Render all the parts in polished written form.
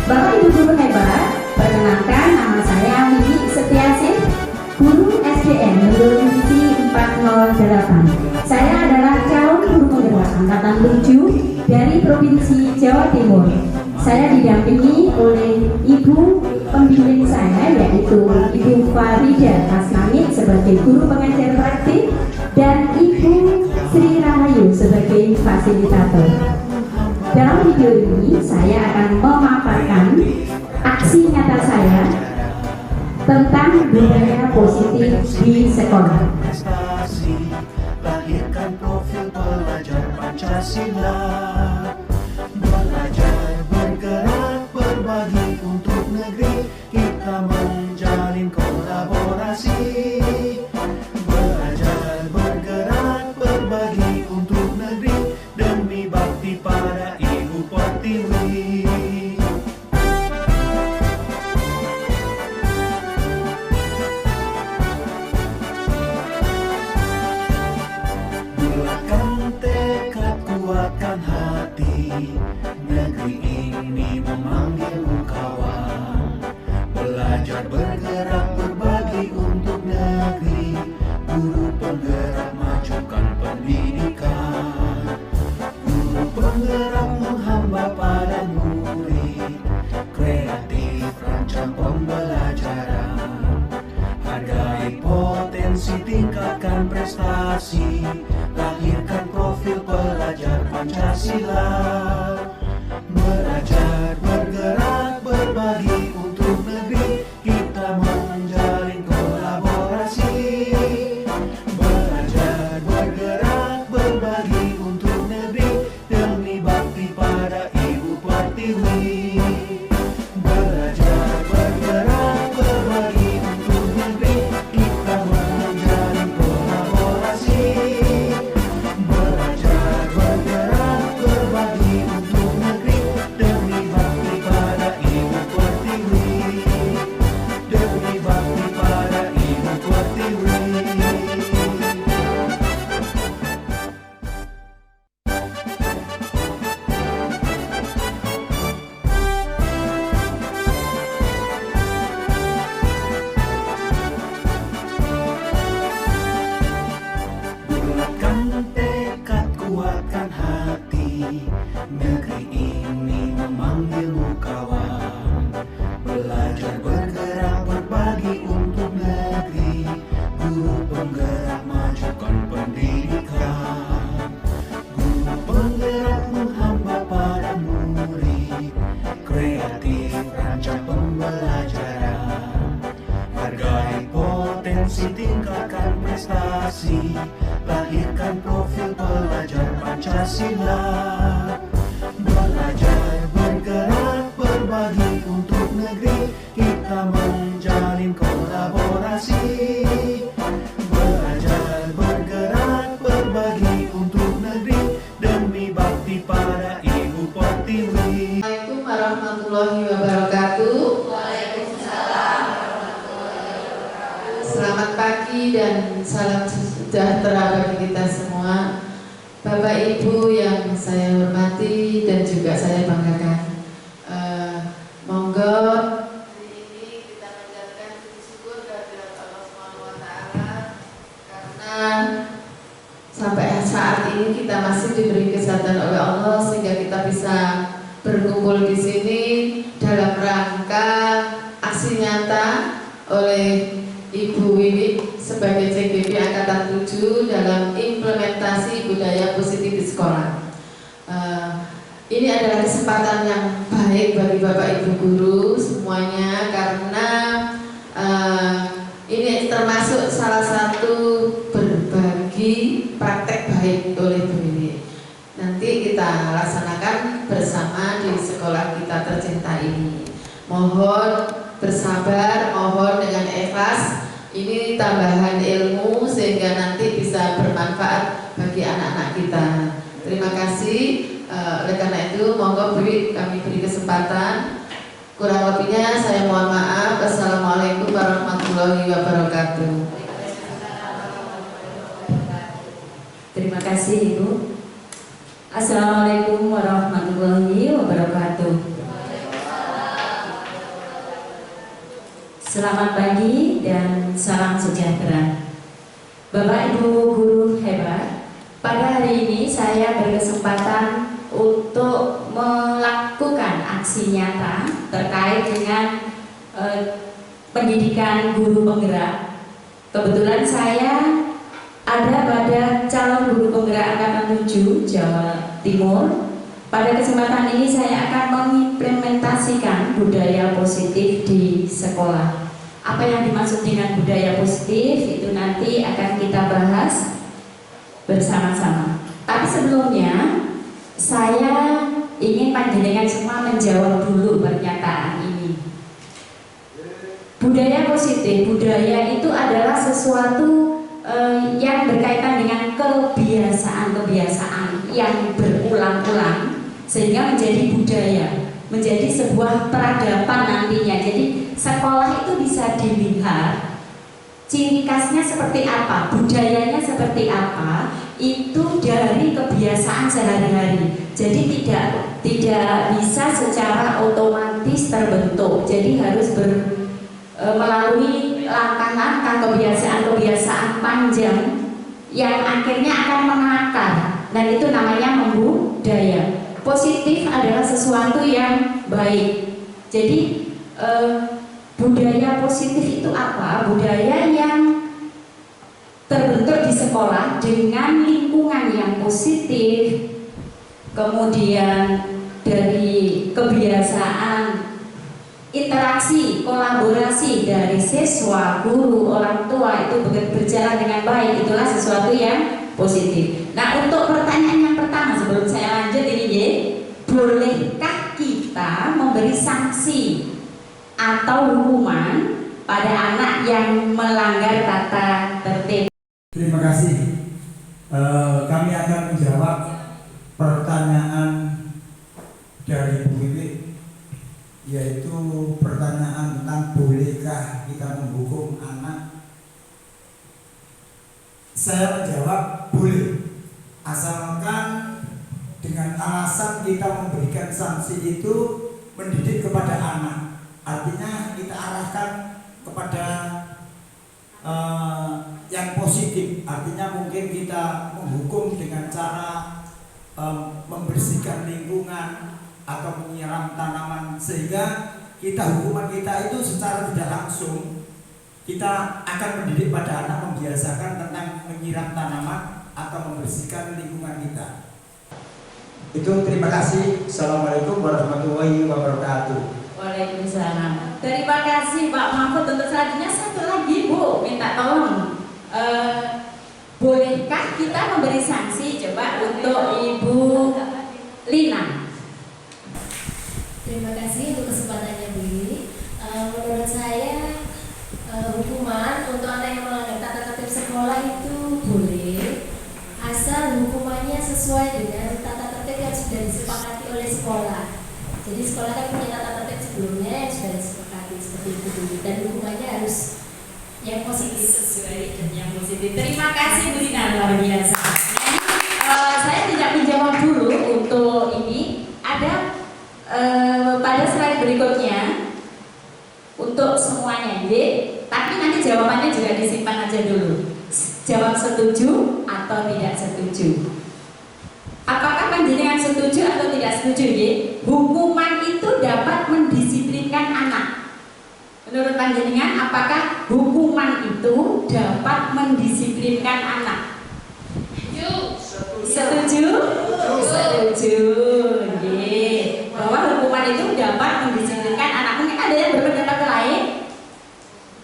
Bapak Ibu guru hebat, perkenalkan nama saya Wiwi Setiasih, guru SDN Menurut Divisi 408. Saya adalah calon guru penggerak angkatan 7 dari Provinsi Jawa Timur. Saya didampingi oleh ibu pembimbing saya, yaitu Ibu Farida Asnani sebagai guru pengajar praktik dan Ibu Sri Rahayu sebagai fasilitator. Dalam video ini saya akan memaparkan aksi nyata saya tentang budaya positif di sekolah. Lahirkan profil pelajar Pancasila. Belajar, bergerak, berbagi untuk negeri. Kita menjalin kolaborasi. Belajar, bergerak, berbagi untuk negeri. Demi bakti pada Ibu Pertiwi. Bulatkan tekad, kuatkan hati. Negeri ini memanggilmu kawan. Belajar, bergerak, berbagi untuk negeri. Guru penggerak, majukan pendidikan. Guru penggerak, menghamba pada murid. Kreatif, rancang pembelajaran. Hargai potensi, tingkatkan prestasi. Lahirkan profil pelajar Pancasila. Belajar, bergerak, berbagi untuk negeri. Kita menjalin kolaborasi. Belajar, bergerak, berbagi untuk negeri. Demi bakti pada Ibu Pertiwi. Belajar, bergerak, berbagi untuk negeri. Kita menjalin kolaborasi. Belajar, bergerak, berbagi untuk negeri. Demi bakti pada Ibu Pertiwi. Demi bakti pada Ibu Pertiwi. Bulatkan tekad, kuatkan hati. Negeri ini memanggilmu kawan. Belajar, bergerak, berbagi untuk negeri. Guru penggerak, majukan pendidikan. Guru penggerak, menghamba pada murid. Kreatif, rancang pembelajaran. Hargai potensi, tingkatkan prestasi. Lahirkan profil pelajar Pancasila. Belajar, bergerak, berbagi untuk negeri. Kita menjalin kolaborasi. Belajar, bergerak, berbagi untuk negeri. Demi bakti pada Ibu Pertiwi. Assalamualaikum warahmatullahi wabarakatuh. Selamat pagi dan salam sejahtera bagi kita semua. Bapak Ibu yang saya hormati dan juga saya banggakan. Monggo hari ini kita mengucapkan syukur kehadirat Allah SWT karena sampai saat ini kita masih diberi kesehatan oleh Allah sehingga kita bisa berkumpul di sini dalam rangka aksi nyata oleh Ibu Wiwi sebagai CGP Angkatan 7 dalam implementasi budaya positif di sekolah. Ini adalah kesempatan yang baik bagi Bapak Ibu guru semuanya karena ini termasuk salah satu berbagi praktek baik oleh Bu Wiwi. Nanti kita laksanakan bersama di sekolah kita tercinta ini. Mohon bersabar, mohon dengan ikhlas. Ini tambahan ilmu sehingga nanti bisa bermanfaat bagi anak-anak kita. Terima kasih. Oleh karena itu, monggo beri kami beri kesempatan. Kurang lebihnya saya mohon maaf. Assalamualaikum warahmatullahi wabarakatuh. Terima kasih Ibu. Assalamualaikum warahmatullahi wabarakatuh. Selamat pagi dan salam sejahtera. Bapak Ibu guru hebat, pada hari ini saya berkesempatan untuk melakukan aksi nyata terkait dengan pendidikan guru penggerak. Kebetulan saya ada pada calon guru penggerak angkatan 7 Jawa Timur. Pada kesempatan ini saya akan mengimplementasikan budaya positif di sekolah. Apa yang dimaksud dengan budaya positif itu nanti akan kita bahas bersama-sama. Tapi sebelumnya saya ingin panjenengan semua menjawab dulu pernyataan ini. Budaya positif, budaya itu adalah sesuatu yang berkaitan dengan kebiasaan-kebiasaan yang berulang-ulang sehingga menjadi budaya, menjadi sebuah peradaban nantinya. Jadi sekolah itu bisa dilihat ciri khasnya seperti apa, budayanya seperti apa, itu dari kebiasaan sehari-hari. Jadi tidak bisa secara otomatis terbentuk. Jadi harus melalui langkah-langkah kebiasaan-kebiasaan panjang yang akhirnya akan mengakar, dan itu namanya membudaya. Positif adalah sesuatu yang baik. Jadi budaya positif itu apa? Budaya yang terbentuk di sekolah dengan lingkungan yang positif, kemudian dari kebiasaan interaksi, kolaborasi dari siswa, guru, orang tua itu berjalan dengan baik, itulah sesuatu yang positif. Nah, untuk pertanyaan yang pertama sebelum saya lanjut ini, bolehkah kita memberi sanksi atau hukuman pada anak yang melanggar tata tertib? Terima kasih. Kami akan menjawab pertanyaan dari Bu Wiwi, yaitu pertanyaan tentang bolehkah kita menghukum anak. Saya menjawab boleh, asalkan dengan alasan kita memberikan sanksi itu mendidik kepada anak, artinya kita arahkan kepada yang positif. Artinya mungkin kita menghukum dengan cara membersihkan lingkungan atau menyiram tanaman, sehingga hukuman kita itu secara tidak langsung kita akan mendidik pada anak, membiasakan tentang menyiram tanaman atau membersihkan lingkungan kita. Itu, terima kasih. Assalamualaikum warahmatullahi wabarakatuh. Waalaikumsalam. Terima kasih Pak Mahfud. Untuk selanjutnya satu lagi Bu, minta tolong. Bolehkah kita memberi sanksi? Coba untuk Ibu Lina. Terima kasih untuk kesempatannya Bu Lili. Menurut saya hukuman untuk anak yang melanggar tata tertib sekolah itu boleh, asal hukumannya sesuai dengan tata tertib yang sudah disepakati oleh sekolah. Jadi sekolah kan punya tata tertib sebelumnya yang sudah disepakati seperti itu dulu, dan hukumannya harus yang positif, Sesuai dan yang positif. Terima kasih Bu Lina, luar biasa. Saya tidak menjawab dulu untuk ini. Ada pada slide berikutnya untuk semuanya, tapi nanti jawabannya juga disimpan aja dulu. Jawab setuju atau tidak setuju. Apakah panjenengan setuju atau tidak setuju? Hukuman itu dapat mendisiplinkan anak. Menurut panjenengan, apakah hukuman itu dapat mendisiplinkan anak? Setuju? Setuju. Bahwa hukuman itu dapat mendisiplinkan anak. Mungkin ada yang berpendapat lain?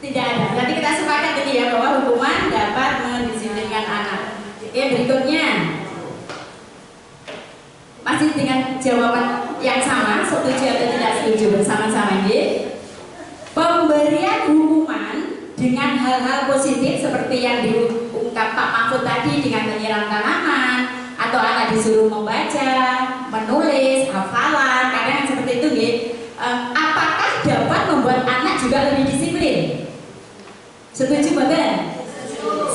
Tidak ada. Berarti kita sepakat ini ya, bahwa hukuman dapat mendisiplinkan anak. Oke, berikutnya masih dengan jawaban yang sama, setuju atau tidak setuju bersama-sama ini. Pemberian hukuman dengan hal-hal positif seperti yang diungkap Pak Mahfud tadi, dengan menyiram tanaman atau anak disuruh membaca, menulis, hafalan, kadang seperti itu, apakah dapat membuat anak juga lebih disiplin? Setuju betul?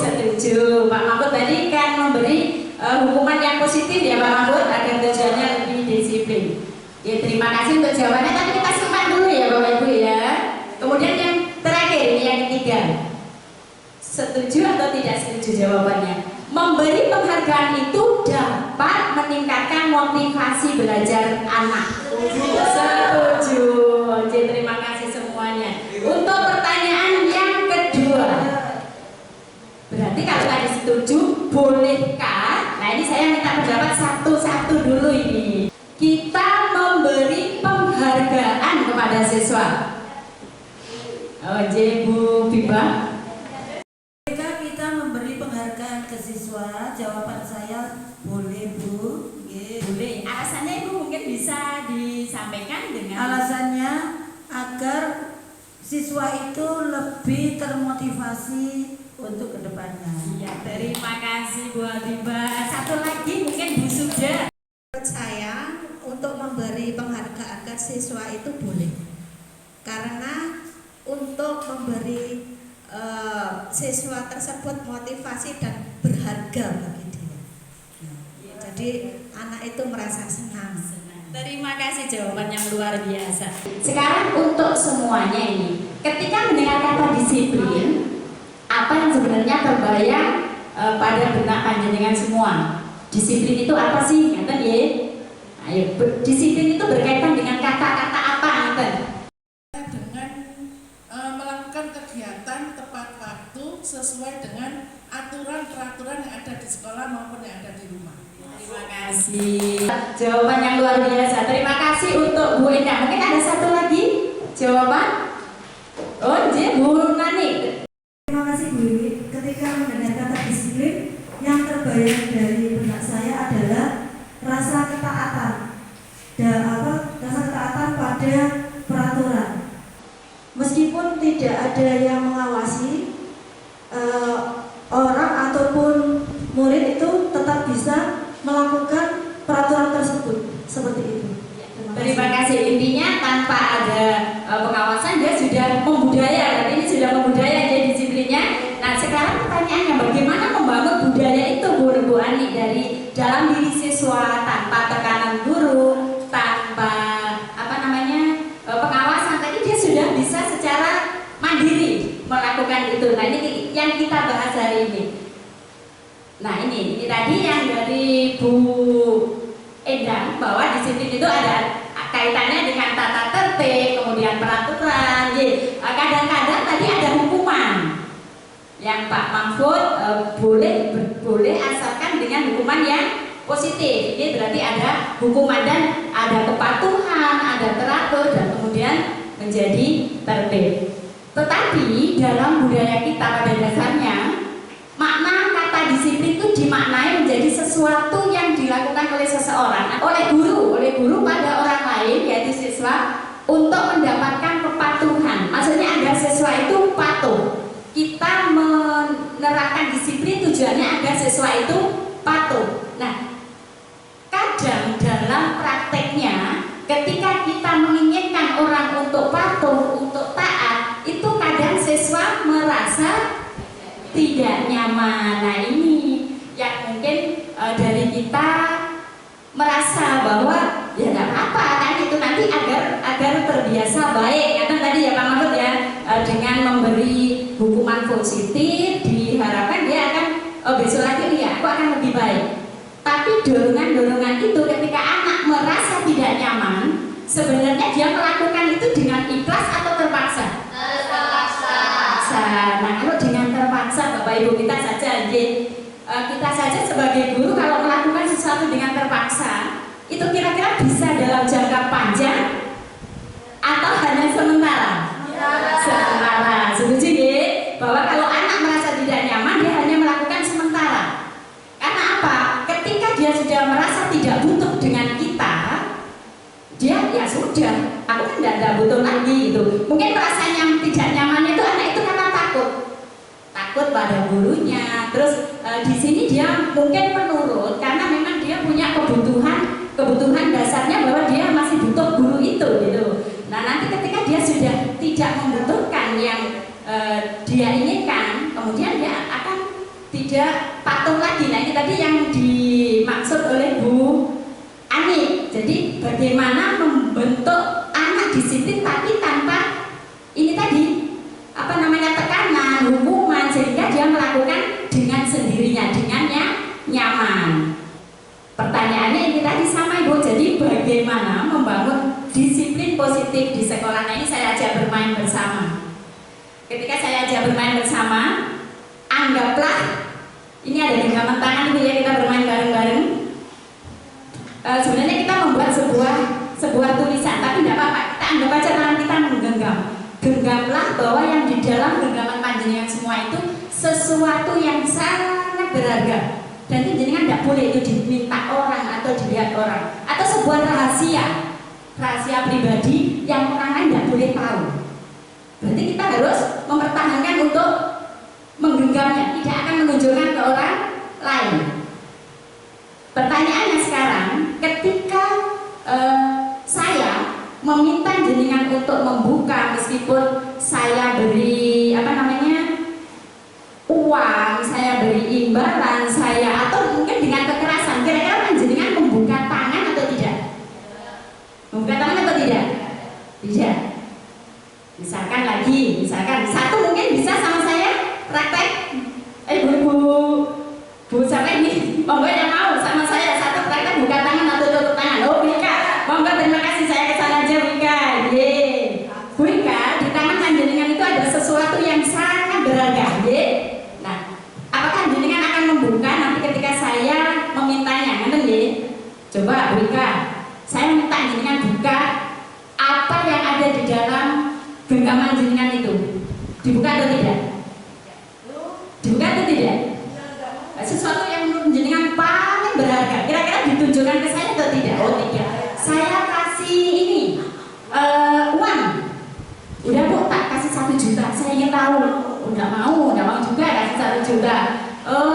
Setuju. Pak Mahfud tadi kan memberi hukuman yang positif ya Pak Mahfud, agar tujuannya lebih disiplin. Ya, terima kasih untuk jawabannya, tapi kita simpan dulu ya Bapak Ibu ya. Kemudian yang terakhir ketiga. Setuju atau tidak setuju jawabannya? Memberi penghargaan itu dapat meningkatkan motivasi belajar anak. Setuju. Oke, terima kasih semuanya. Untuk pertanyaan yang kedua, berarti kalau tadi setuju, bolehkah? Nah ini saya minta pendapat satu-satu dulu ini. Kita memberi penghargaan kepada siswa. Oke, Bu Biba. Jika kita memberi penghargaan ke siswa, jawaban saya boleh, Bu. Boleh. Alasannya Ibu mungkin bisa disampaikan dengan Alasannya agar siswa itu lebih termotivasi untuk kedepannya. Ya, terima kasih Bu Biba. Satu lagi mungkin Bu Suja. Menurut saya untuk memberi penghargaan ke siswa itu boleh, karena untuk memberi siswa tersebut motivasi dan berharga bagi dia. Jadi anak itu merasa senang. Terima kasih jawaban yang luar biasa. Sekarang untuk semuanya ini, ketika mendengar kata disiplin, apa yang sebenarnya terbayang pada benak panjenengan semua? Disiplin itu apa sih? Ngeten ya? Ayo, disiplin itu berkaitan dengan kata-kata apa ngeten? Dengan melakukan kegiatan tepat waktu sesuai dengan aturan-peraturan yang ada di sekolah maupun yang ada di rumah. Terima kasih. Jawaban yang luar biasa. Terima kasih untuk Bu Endah. Mungkin ada satu lagi jawaban? Oh, Bu Nani. Terima kasih, Bu Iwi. Ketika mendengar kata disiplin, yang terbayang dari benak saya adalah rasa ketaatan. Rasa ketaatan pada peraturan. Meskipun tidak ada yang mengawasi, orang ataupun murid itu tetap bisa melakukan peraturan tersebut, seperti itu. Terima kasih. Intinya tanpa ada pengawasan dia sudah membudaya. Berarti ini sudah membudaya jadi disiplinnya. Nah sekarang pertanyaannya, bagaimana membangun budaya itu Bu Ani dari dalam diri siswa tanpa tekanan guru, tanpa pengawasan. Tadi dia sudah bisa secara mandiri melakukan itu. Nah ini yang kita bahas hari ini. Nah ini tadi yang dari Bu Endang, bahwa disiplin itu ada kaitannya dengan tata tertib, kemudian peraturan. Kadang-kadang tadi ada hukuman yang Pak Mahfud boleh asalkan dengan hukuman yang positif. Ini berarti ada hukuman dan ada kepatuhan, ada teratur, dan kemudian menjadi tertib. Tetapi dalam budaya kita pada dasarnya, makna kata disiplin itu dimaknai menjadi sesuatu yang dilakukan oleh seseorang, oleh guru pada orang lain, yaitu siswa, untuk mendapatkan kepatuhan. Maksudnya agar siswa itu patuh. Kita menerapkan disiplin tujuannya agar siswa itu patuh. Nah, kadang dalam prakteknya, ketika kita menginginkan orang untuk patuh, untuk taat, itu kadang siswa merasa tidak nyaman. Nah ini yang mungkin dari kita merasa bahwa ya nggak apa-apa kan, itu nanti agar terbiasa baik. Karena tadi ya Pak Mahfud ya, dengan memberi hukuman positif diharapkan dia akan besok lagi ya aku akan lebih baik. Tapi dorongan-dorongan itu ketika anak merasa tidak nyaman, sebenarnya dia melakukan itu dengan ikhlas atau terpaksa? Terpaksa. Nah kalau dengan terpaksa, Bapak Ibu, kita saja sebagai guru kalau melakukan sesuatu dengan terpaksa, itu kira-kira bisa dalam jangka panjang atau hanya sementara? Sementara. Setuju ya? Bahwa kalau anak merasa tidak nyaman, dia hanya melakukan sementara. Karena apa? Ketika dia sudah merasa tidak butuh dengan kita, dia ya sudah, aku kan tidak butuh lagi gitu. Mungkin rasanya tidak nyaman itu anak itu karena takut pada gurunya. Terus di sini dia mungkin menurut karena memang dia punya kebutuhan dasarnya bahwa dia masih butuh guru itu gitu. Nah nanti ketika dia sudah tidak membutuhkan yang dia inginkan, kemudian dia akan tidak patuh lagi. Nah ini tadi yang dimaksud oleh Bu Ani. Jadi bagaimana membentuk anak disiplin tapi tanpa ini tadi tekanan berarti sama Ibu. Jadi bagaimana membangun disiplin positif di sekolah. Nah, ini saya ajak bermain bersama. Ketika saya ajak bermain bersama, anggaplah ini ada genggaman tangan Ibu ya, kita bermain bareng-bareng. Sebenarnya kita membuat sebuah tulisan, tapi tidak apa-apa. Kita anggap aja tangan kita menggenggam. Genggamlah bahwa yang di dalam genggaman panjenengan semua itu sesuatu yang sangat berharga. Dan jenengan tidak boleh itu diminta orang atau dilihat orang, atau sebuah rahasia pribadi yang orang lain tidak boleh tahu. Berarti kita harus mempertahankan untuk menggenggamnya, tidak akan menunjukkan ke orang lain. Pertanyaannya sekarang, ketika saya meminta jenengan untuk membuka, meskipun saya beri uang, saya beri imbalan, saya atau mungkin dengan kekerasan, kira-kira jenengan membuka tangan atau tidak? Membuka tangan atau tidak? Tidak. Misalkan satu mungkin bisa sama saya praktek. Bu siapa ini? Monggo yang mau sama saya satu praktek buka tangan atau tutup tangan. Oh Wika, monggo terima kasih, saya kesana aja Wika. Bu Wika, di tangan panjenengan itu ada sesuatu yang sangat berharga. Nah, apakah jenengan akan membuka nanti ketika saya memintanya? Nanti coba Bu Wika, saya minta jenengan buka apa yang ada di dalam genggaman jenengan itu. Dibuka atau tidak? Dibuka atau tidak? Sesuatu yang menurut jenengan paling berharga, kira-kira ditunjukkan ke saya atau tidak? Oh tidak. Saya kasih ini uang. Udah Bu, tak kasih 1 juta. Saya ingin tahu. Udah mau juga kasih 1 juta.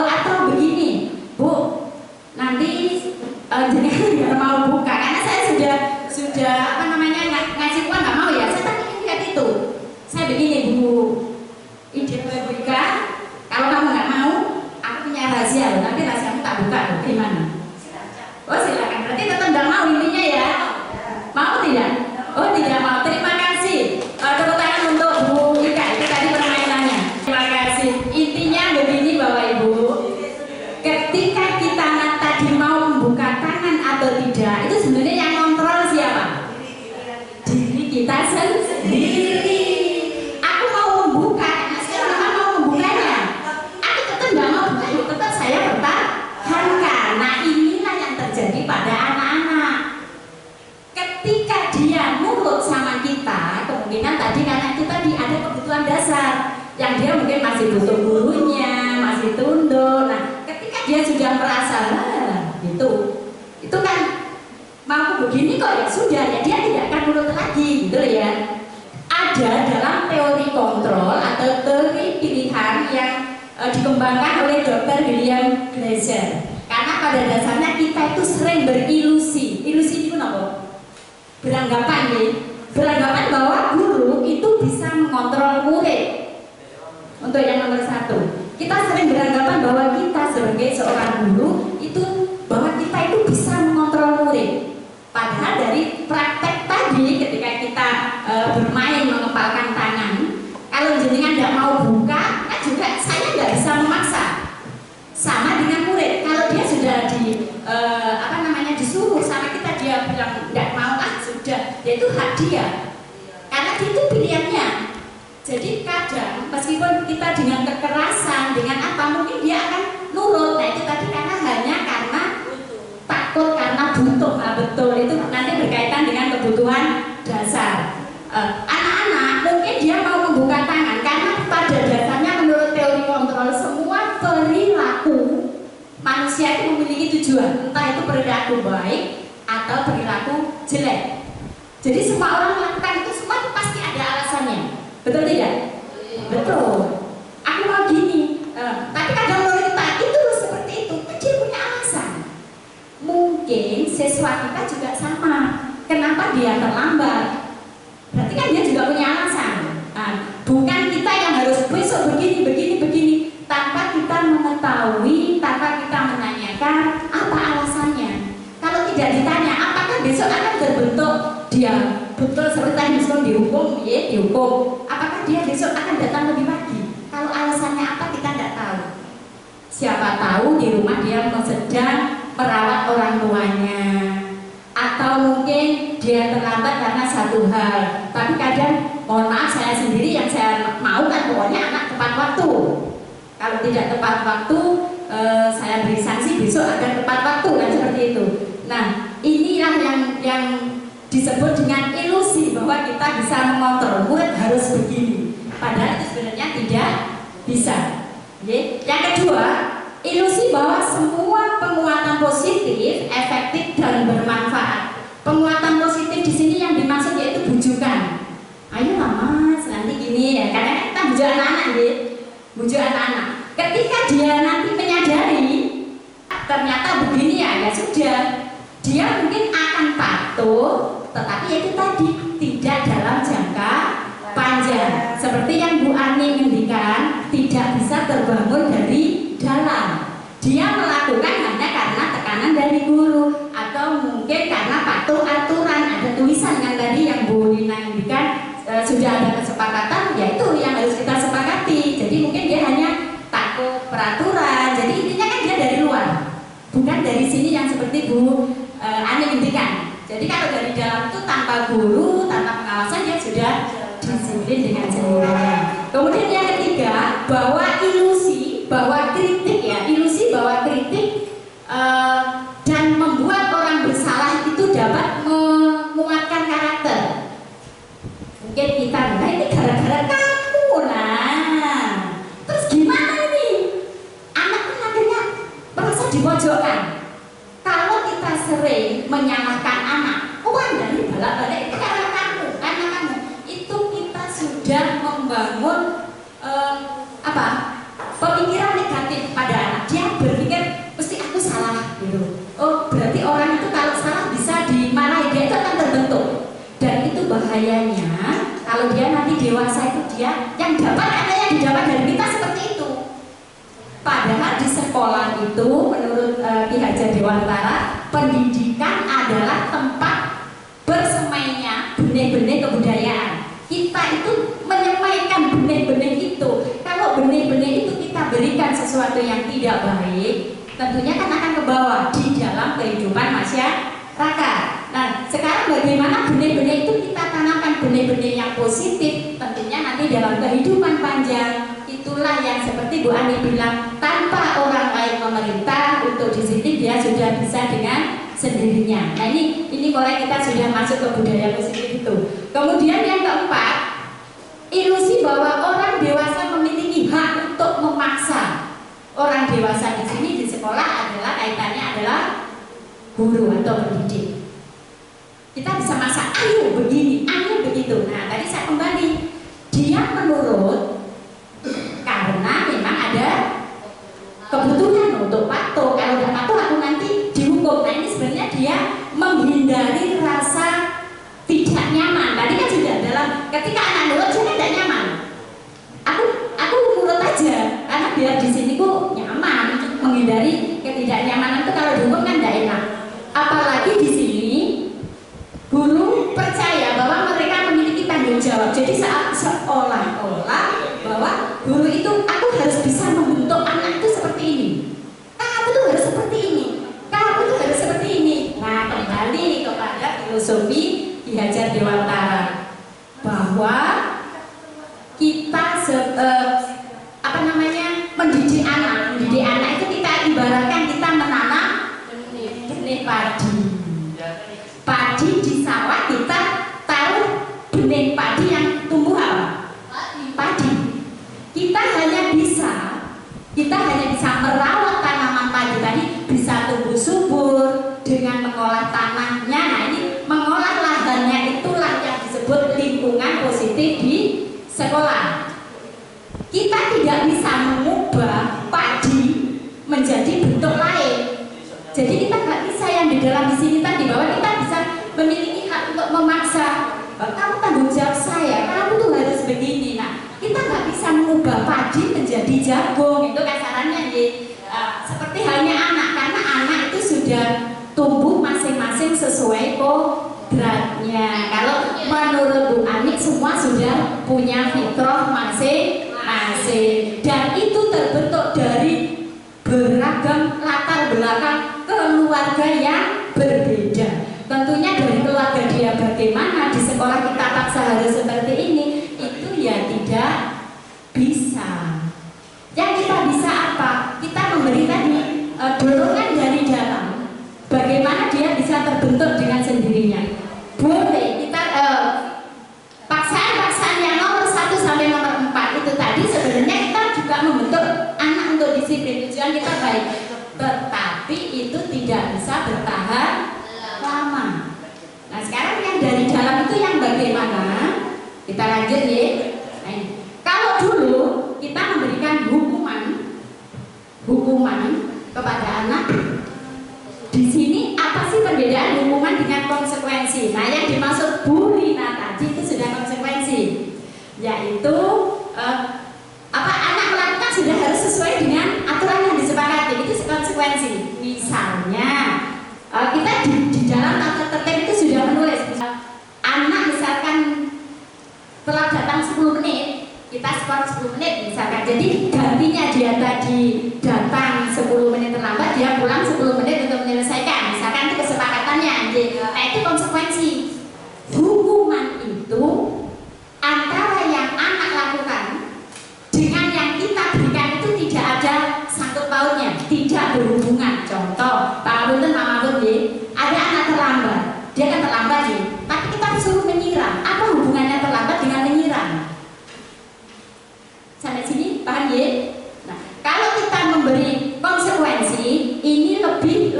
Atau begini, Bu, nanti jenengan nggak mau buka karena saya sudah ngasih uang nggak mau ya. Saya tak ingin lihat itu. Saya begini Bu, ide Bu Ika, kalau kamu nggak mau, aku punya rahasia, nanti rahasiamu tak buka, gimana? Oh silakan, berarti tetap nggak mau intinya ya? Mau tidak? Oh tidak mau. Terima kasih. Tepuk tangan untuk Bu Ika, itu tadi permainannya. Terima kasih. Intinya begini Bapak Ibu, ketika kita tadi mau membuka tangan atau tidak, itu sebenarnya yang kontrol siapa? Diri kita sendiri. Aku mau membuka, karena saya mau membukanya. Aku tetap nggak mau buka, tetap saya pertahankan. Nah inilah yang terjadi pada anak-anak. Ketika dia nurut sama kita, kemungkinan tadi karena itu tadi ada kebutuhan dasar yang dia mungkin masih butuh gurunya, masih tunduk. Nah ketika dia sudah merasa itu kan mau begini kok ya sudah ya, dia tidak akan nurut lagi gitu ya. Ada dalam teori kontrol atau teori pilihan yang dikembangkan oleh Dr. William Glasser. Karena pada dasarnya kita itu sering berilusi. Ilusi itu apa? Beranggapan bahwa guru itu bisa mengontrol murid. Untuk yang nomor 1, kita sering beranggapan bahwa kita sebagai seorang guru itu bahwa kita itu bisa mengontrol murid. Padahal dari praktek tadi ketika kita bermain mengepalkan tangan, kalau jenengan tidak mau buka, kan juga saya nggak bisa memaksa. Sama dengan murid, kalau dia sudah disuruh sama kita, dia bilang tidak mau, sudah, itu hak dia. Karena itu pilihannya. Jadi kadang meskipun kita dengan kekerasan, dengan apa, mungkin dia akan nurut. Nah itu tadi karena takut, karena butuh. Nah, betul, itu nanti berkaitan dengan kebutuhan dasar. Anak-anak mungkin dia mau membuka tangan karena pada dasarnya menurut teori kontrol semua perilaku manusia itu memiliki tujuan, entah itu perilaku baik atau perilaku jelek. Jadi semua orang melakukan itu semua pasti ada alasannya. Betul tidak? Betul. Aku mau gini, tapi kadang menurut kita itu seperti itu, dia punya alasan. Mungkin siswa kita juga sama. Kenapa dia terlambat? Berarti kan dia juga punya alasan. Bukan kita yang harus besok begini, tanpa kita mengetahui, tanpa kita menanyakan apa alasannya. Kalau tidak ditanya, apakah besok akan terbentuk dia betul seperti tadi dihukum, dihukum. Apakah dia besok akan datang lebih pagi? Kalau alasannya apa kita tidak tahu. Siapa tahu di rumah dia sedang merawat orang tuanya. terlambat karena satu hal, tapi kadang mohon maaf saya sendiri yang saya mau kan pokoknya anak tepat waktu. Kalau tidak tepat waktu saya beri sanksi besok agar tepat waktu kan seperti itu. Nah inilah yang disebut dengan ilusi bahwa kita bisa mengontrol murid harus begini, padahal itu sebenarnya tidak bisa. Yang kedua, ilusi bahwa semua penguatan positif efektif dan bermanfaat. Penguatan positif di sini yang dimaksud yaitu bujukan. Ayo mas, nanti gini ya, karena kita bujuk anak-anak ya, bujuk anak-anak. Ketika dia nanti menyadari ternyata begini ya sudah, dia mungkin akan patuh, tetapi itu tadi tidak dalam jangka panjang. Seperti yang Bu Ani ngendikan, tidak bisa terbangun dari dalam. Dia melakukan hanya karena tekanan dari guru atau mungkin karena patuh aturan. Ada tulisan yang tadi yang Bu Nina ngendikan sudah ada kesepakatan, yaitu yang harus kita sepakati. Jadi mungkin dia hanya takut peraturan. Jadi intinya kan dia dari luar, bukan dari sini yang seperti Bu Ani ngendikan. Jadi kalau dari dalam itu tanpa guru, tanpa pengawasan dia sudah disiplin dengan sendirinya. Kemudian yang ketiga, bahwa ilusi, bahwa kritik ya, ilusi bahwa kritik dan membuat orang bersalah itu dapat menguatkan karakter. Mungkin kita, nah ini gara-gara kamu, nah terus gimana ini? Anak kan akhirnya merasa dipojokkan. Kalau kita sering menyalahkan anak, oh dari balak-balik itu karena kamu, itu kita sudah membangun pemikiran negatif pada anak. Dia berpikir pasti aku salah gitu. Oh berarti orang itu kalau salah bisa dimarahi, dia itu akan terbentuk. Dan itu bahayanya kalau dia nanti dewasa itu dia yang dapat yang didapat dari kita seperti itu. Padahal di sekolah itu menurut Ki Hajar Dewantara, pendidikan adalah tempat bersemainya benih-benih kebudayaan. Kita itu menyemaikan benih-benih itu. Kalau benih-benih itu kita berikan sesuatu yang tidak baik, tentunya kan akan ke bawah di dalam kehidupan masyarakat. Nah, sekarang bagaimana benih-benih itu kita tanamkan benih-benih yang positif, tentunya nanti dalam kehidupan panjang. Itulah yang seperti Bu Ani bilang, tanpa orang lain memerintah untuk disiplin dia sudah bisa dengan sendirinya. Nah ini mulai kita sudah masuk ke budaya positif itu. Kemudian yang keempat, ilusi bahwa orang dewasa memiliki hak untuk memaksa. Orang dewasa di sini di sekolah adalah kaitannya adalah guru atau pendidik. Kita bisa maksa, ayo begini, ayo begitu. Nah tadi saya kembali, dia menurut karena memang ada kebutuhan untuk patuh. Kalau tidak patuh aku nanti dihukum. Nah ini sebenarnya dia menghindari rasa tidak nyaman. Tadi kan sudah dalam ketika anak nurut dia tidak nyaman. Aku nurut aja karena biar di sini ku nyaman. Menghindari ketidaknyamanan itu kalau dihukum kan tidak enak. Apalagi di sini guru percaya bahwa mereka memiliki tanggung jawab. Jadi saat seolah-olah bahwa guru itu aku harus bisa membentuk anak itu seperti ini. Kamu tuh harus seperti ini. Kamu tuh harus seperti ini. Nah kembali kepada filosofi Ki Hajar Dewantara bahwa kita mendidik anak itu kita ibaratkan kita menanam benih padi. Padi di sawah kita taruh benih padi yang tumbuh apa? Padi. Kita hanya bisa merawat tanaman padi tadi bisa tumbuh subur dengan mengolah tanahnya. Nah ini mengolah lahannya itulah yang disebut lingkungan positif di sekolah. Kita tidak bisa mengubah padi menjadi bentuk lain. Jadi kita nggak bisa yang di dalam di sini tadi bahwa kita bisa memiliki hak untuk memaksa. Kamu tanggung jawab saya, kamu tuh harus begini. Nah, kita nggak bisa mengubah padi menjadi jagung. Itu kasarannya ya. Seperti halnya anak, karena anak itu sudah tumbuh masing-masing sesuai kodratnya. Kalau menurut Bu Ani semua sudah punya fitrah masing-masing dan itu terbentuk dari beragam latar belakang keluarga yang berbeda. Tentunya dari keluarga dia bagaimana bagaimana? Kita lanjut ya. Nah, ini. Kalau dulu kita memberikan hukuman kepada anak, di sini apa sih perbedaan hukuman dengan konsekuensi? Nah, yang dimaksud Bu Lina tadi itu sudah konsekuensi, yaitu anak melakukan sudah harus sesuai dengan aturan yang disepakati, itu konsekuensi. Misalnya kita di dalam tata tertib itu sudah menulis anak misalkan telah datang 10 menit, kita skor 10 menit misalkan. Jadi gantinya dia tadi datang 10 menit terlambat, dia pulang 10 menit untuk menyelesaikan. Misalkan itu kesepakatannya. Nah, itu konsekuensi. Hukuman itu antara yang anak lakukan dengan yang kita berikan itu tidak ada sangkut pautnya, tidak berhubungan. Contoh, Pak Abun, Mama Abun, ada anak terlambat, dia kan terlambat nih, tapi kita suruh menyiram. Apa hubungannya terlambat dengan menyiram? Sampai sini paham ya? Nah, kalau kita memberi konsekuensi, ini lebih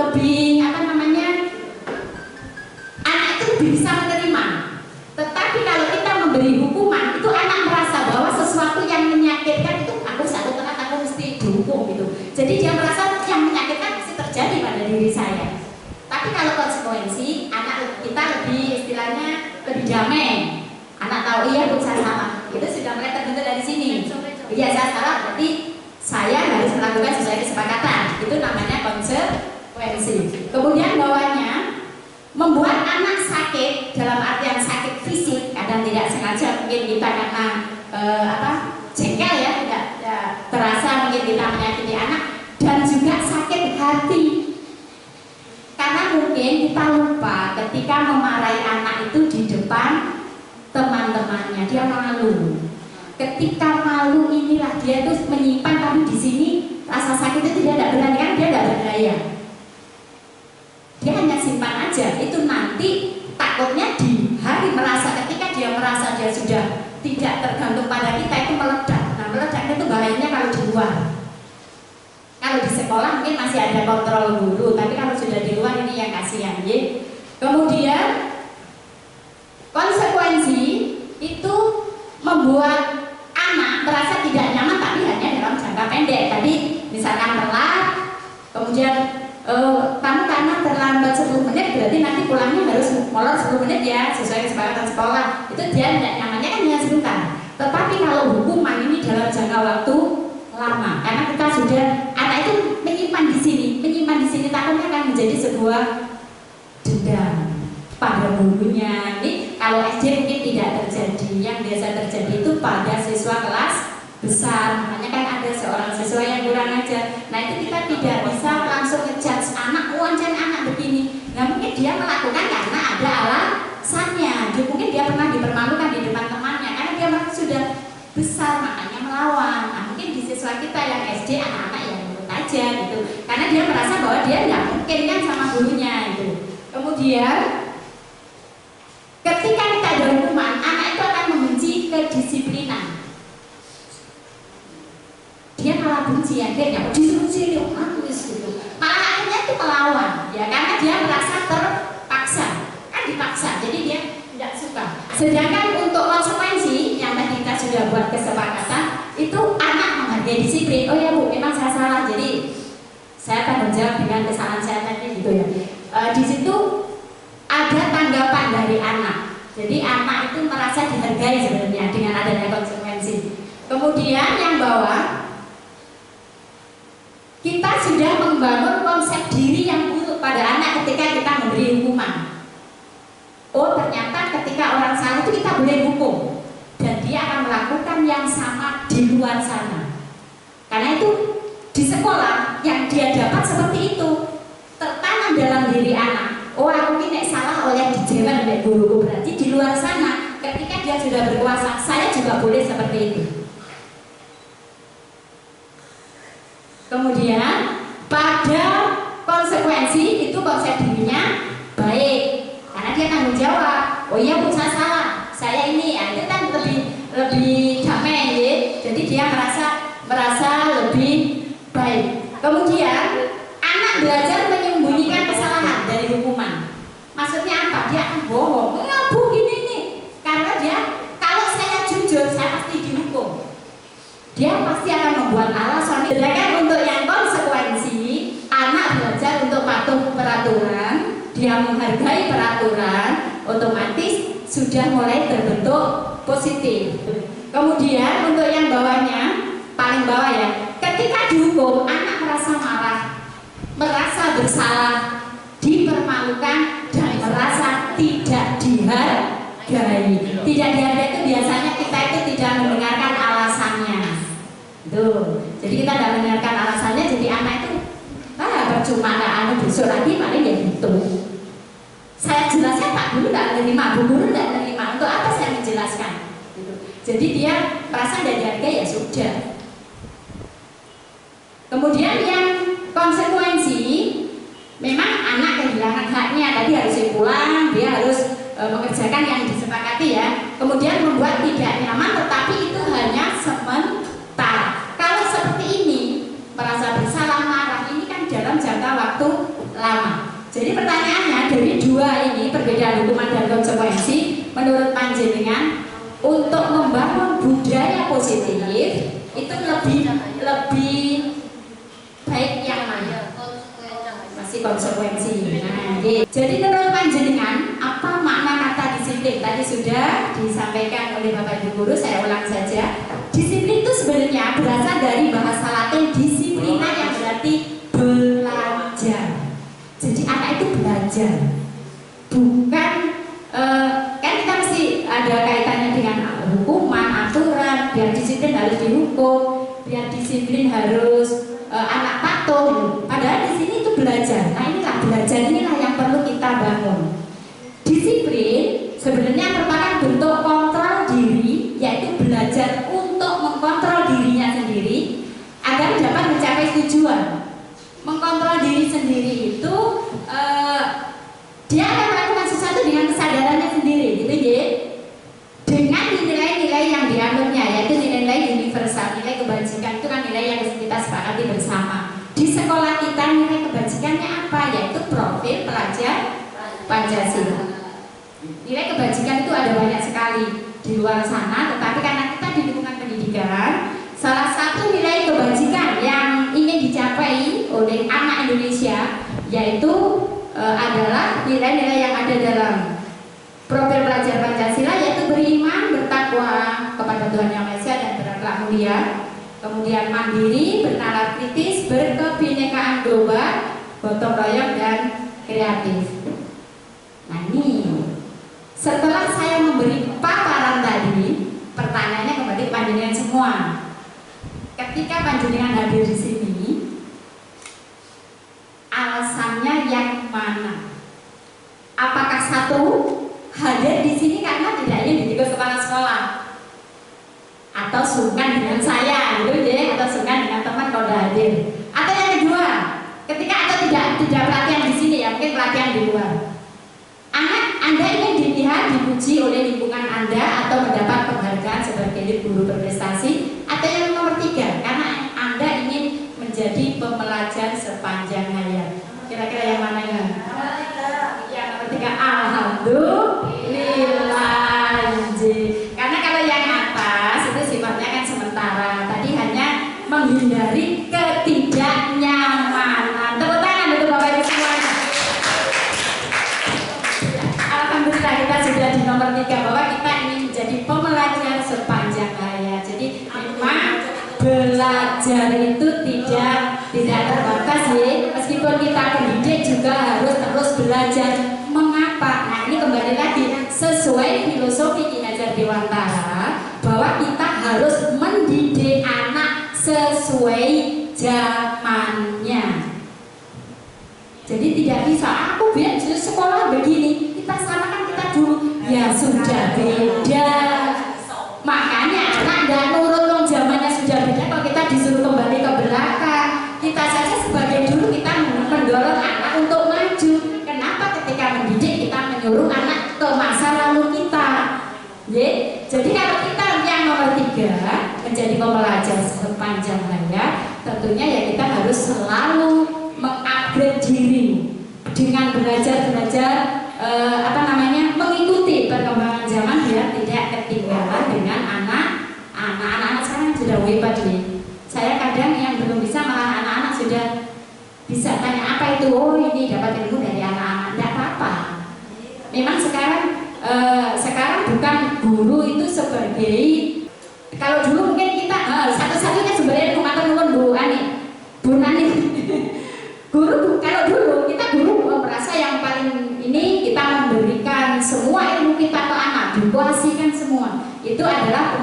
apa namanya? Anak itu lebih bisa menerima. Tetapi kalau kita memberi hukuman, itu anak merasa bahwa sesuatu yang menyakitkan itu aku satu telat aku mesti dihukum gitu. Jadi dia merasa yang menyakitkan mesti terjadi pada diri saya. Tapi kalau konsekuensi, anak kita lebih istilahnya lebih damai. Anak tahu iya bu saya salah. Itu sudah mulai terbentuk dari sini. Iya saya salah, berarti saya harus melakukan sesuai kesepakatan. Itu namanya konsekuensi. Kemudian bawahnya membuat anak sakit dalam artian sakit fisik, kadang tidak sengaja mungkin kita karena jengkel ya, tidak terasa mungkin kita menyakiti anak, dan juga sakit hati karena mungkin kita lupa ketika memarahi anak itu di depan teman-temannya, dia malu. Ketika malu inilah dia tuh menyimpan, tapi di sini rasa sakit itu dia tidak berani, kan dia tidak berdaya. Dia hanya simpan aja. Itu nanti takutnya di hari merasa, ketika dia merasa dia sudah tidak tergantung pada kita, itu meledak. Nah, meledak itu bahayanya kalau di luar. Kalau di sekolah mungkin masih ada kontrol guru, tapi kalau sudah di luar ini yang kasihan ya. Kemudian konsekuensi itu membuat anak merasa tidak nyaman, tapi hanya dalam jangka pendek. Tadi misalkan telat, kemudian kamu karena terlambat 10 menit berarti nanti pulangnya harus molor 10 menit ya sesuai kesepakatan sekolah. Itu dia tidak nyamannya kan hanya sebentar. Tetapi kalau hukuman ini dalam jangka waktu lama, karena kita sudah anak itu menyimpan di sini takutnya akan menjadi sebuah dendam pada gurunya. Ini kalau SD mungkin tidak terjadi, yang biasa terjadi itu pada siswa kelas besar. Makanya kan ada seorang siswa yang kurang ajar. Nah, itu kita tidak bisa langsung ngejudge anak, anak begini. Nah, mungkin dia melakukan karena ada alasannya. Mungkin dia pernah dipermalukan di depan temannya karena dia sudah besar, makanya melawan. Nah, mungkin di siswa kita yang SD, anak-anak yang nurut aja gitu, karena dia merasa bahwa dia nggak mungkin kan sama gurunya itu. Kemudian ketika kita ada hukuman, anak itu akan membenci kedisiplinan. Dia malah benci akhirnya, disuruh sini, gitu. Malah akhirnya itu melawan, ya karena dia merasa terpaksa, kan dipaksa, jadi dia tidak suka. Sedangkan untuk konsekuensi yang tadi kita sudah buat kesepakatan, itu anak menghargai disiplin. Oh ya bu, memang saya salah, jadi saya akan menjawab dengan kesalahan saya tadi gitu ya. Di situ ada tanggapan dari anak. Jadi anak itu merasa dihargai sebenarnya dengan adanya konsekuensi. Kemudian yang bawah, kita sudah membangun konsep diri yang buruk pada anak ketika kita memberi hukuman. Oh ternyata ketika orang salah itu kita boleh hukum, dan dia akan melakukan yang sama di luar sana. Karena itu di sekolah yang dia dapat seperti itu tertanam dalam diri anak. Oh aku ini salah oleh dijewer oleh guruku, berarti di luar sana ketika dia sudah berkuasa saya juga boleh seperti itu. Kemudian pada konsekuensi itu konsep dirinya baik karena dia tanggung jawab. Oh iya bu saya salah, saya ini ya, itu kan lebih damai ya. Jadi dia merasa lebih baik. Kemudian anak belajar menyembunyikan kesalahan dari hukuman. Maksudnya apa? Dia akan bohong. Enggak bu gini nih. otomatis sudah mulai terbentuk positif. Kemudian untuk yang bawahnya, paling bawah ya, ketika dihukum anak merasa marah, merasa bersalah, dipermalukan, dan merasa tidak dihargai. Tidak dihargai itu biasanya kita itu tidak mendengarkan alasannya. Tuh, jadi kita tidak mendengarkan alasannya, jadi anak itu percuma nggak besok lagi paling ya gitu. Saya jelaskan Pak Guru nggak menerima, Bu Guru nggak menerima, untuk apa saya menjelaskan? Gitu. Jadi dia merasa tidak dihargai ya sudah. Kemudian yang konsekuensi, memang anak kehilangan haknya, tadi harus pulang, dia harus mengerjakan yang disepakati ya. Kemudian membuat tidak nyaman, tetapi itu hanya sementara. Kalau seperti ini, merasa bersalah, marah, ini kan dalam jangka waktu lama. Jadi pertanyaannya, dari dua ini, perbedaan hukuman dan konsekuensi, menurut panjenengan untuk membangun budaya positif itu lebih baik yang mana? Masih konsekuensi. Nah, jadi menurut panjenengan apa makna kata disiplin? Tadi sudah disampaikan oleh Bapak Ibu Guru, saya ulang saja. Disiplin itu sebenarnya berasal dari bahasa Latin disiplina yang berarti belajar. Jadi anak itu belajar, bukan kan kita mesti ada kaitannya dengan hukuman, aturan, biar disiplin harus dihukum, biar disiplin harus anak patuh. Padahal di sini itu belajar. Nah inilah belajar, inilah yang perlu kita bangun. Disiplin sebenarnya merupakan bentuk kontrol diri, yaitu belajar untuk mengkontrol dirinya sendiri agar dapat mencapai tujuan. Mengkontrol diri sendiri itu dia akan melakukan sesuatu dengan kesadarannya sendiri, gitu ya. Dengan nilai-nilai yang dianutnya, yaitu nilai-nilai universal, nilai kebajikan itu kan nilai yang kita sepakati bersama. Di sekolah kita nilai kebajikannya apa? Yaitu profil pelajar Pancasila. Nilai kebajikan itu ada banyak sekali di luar sana, tetapi karena kita di lingkungan pendidikan, salah satu nilai kebajikan yang ingin dicapai oleh anak Indonesia yaitu adalah nilai-nilai yang ada dalam profil pelajar Pancasila, yaitu beriman, bertakwa kepada Tuhan Yang Maha Esa dan berakhlak mulia, kemudian mandiri, bernalar kritis, berkebinekaan global, gotong royong dan kreatif. Nah ini, setelah saya memberi paparan tadi, pertanyaannya kepada panjenengan semua. Ketika panjenengan hadir di sini, alasannya yang mana? Apakah satu, hadir di sini karena tidak ingin ditegur kepala sekolah, atau sungkan dengan saya, gitu ya, atau sungkan dengan teman kalau udah hadir? Atau yang kedua, ketika atau tidak pelatihan di sini ya, mungkin pelatihan di luar. Anda ingin dilihat, dipuji oleh lingkungan Anda atau mendapat penghargaan sebagai guru berprestasi, atau yang nomor tiga, karena Anda ingin menjadi pembelajar sepanjang hayat. Kira-kira yang mana ya? Yang nomor tiga, alhamdulillah. Karena kalau yang atas itu sifatnya kan sementara. Tadi hanya menghindari ketidaknyamanan. Tepuk tangan untuk Bapak Ibu semuanya. Alhamdulillah kita sudah di nomor 3 bahwa kita ingin menjadi pembelajar sepanjang hayat. Jadi memang belajar itu tidak terbatas ya. Meskipun kita pendidik juga harus terus belajar. Mengapa? Nah ini kembali lagi sesuai filosofi Ki Hajar Dewantara bahwa kita harus mendidik anak sesuai zamannya. Jadi tidak bisa aku biar sekolah begini, kita samakan kita dulu. Ya sudah beda. Makanya anak nggak nurut dong, zamannya sudah beda. Kalau kita disuruh kembali ke belakang, kita saja sebagai guru kita mendorong anak untuk maju. Kenapa ketika mendidik kita menyuruh anak ke masa lalu kita? Jadi kalau kita yang nomor 3 menjadi pembelajar sepanjang hayat, tentunya ya kita harus selalu mengupgrade diri dengan belajar mengikuti perkembangan zaman biar tidak ketinggalan dengan anak-anak sekarang sudah hebat nih. Saya kadang yang belum bisa malah anak-anak sudah bisa tanya apa itu, oh ini dapat ilmu dari anak-anak. Tidak apa-apa. Memang sekarang sekarang bukan guru itu sebagai, kalau dulu mungkin kita satu-satunya sebenarnya matur nuwun Bu Nani. Guru, kalau dulu kita guru merasa yang paling ini kita memberikan semua ilmu kita ke anak, dikuasaikan semua. Itu adalah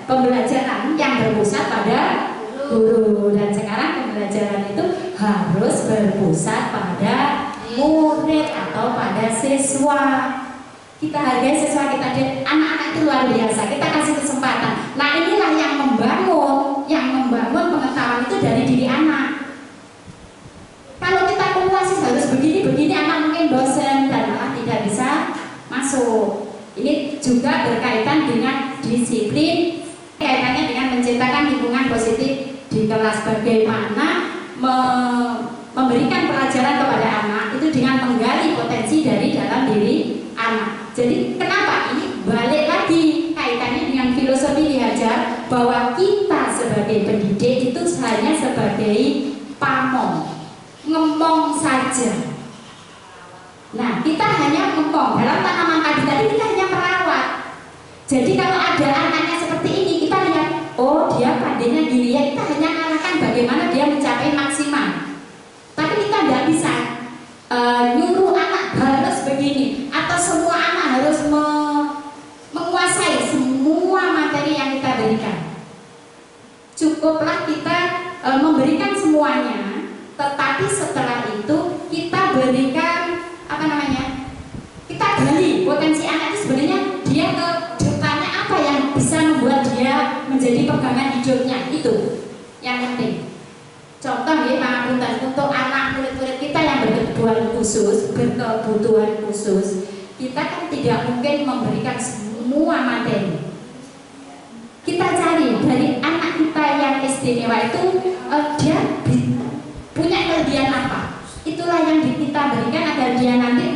pembelajaran yang berpusat pada guru, dan sekarang pembelajaran itu harus berpusat pada murid atau pada siswa. Kita hargai siswa kita, anak-anak itu luar biasa, kita kasih kesempatan. Nah inilah yang membangun pengetahuan itu dari diri anak. Kalau kita kumulasi harus begini-begini, anak mungkin bosan dan malah tidak bisa masuk. Ini juga berkaitan dengan disiplin, kaitannya dengan menciptakan lingkungan positif di kelas. Bagaimana memberikan pelajaran kepada anak itu dengan menggali potensi dari dalam diri anak. Jadi kenapa ini balik lagi kaitannya dengan filosofi dihajar, bahwa kita sebagai pendidik itu hanya sebagai pamong, ngomong saja. Nah kita hanya ngomong dalam tanaman tadi kita hanya merawat. Jadi kalau ada anaknya seperti ini, kita lihat, oh dia pandainya gini ya, kita hanya ngarahkan bagaimana dia mencapai maksimal. Tapi kita tidak bisa nyuruh anak harus begini, atau semua anak harus menguasai semua materi yang kita berikan. Cukuplah kita memberikan semuanya, tetapi setelah itu kita berikan kita gali potensi anak itu sebenarnya dia ke depannya apa yang bisa membuat dia menjadi pegangan hidupnya, itu yang penting. Contoh ya Pak, untuk anak murid-murid kita yang berkebutuhan khusus, kita kan tidak mungkin memberikan semua materi. Kita cari dari anak kita yang istimewa itu, dia punya kelebihan apa. Itulah yang kita berikan agar dia nanti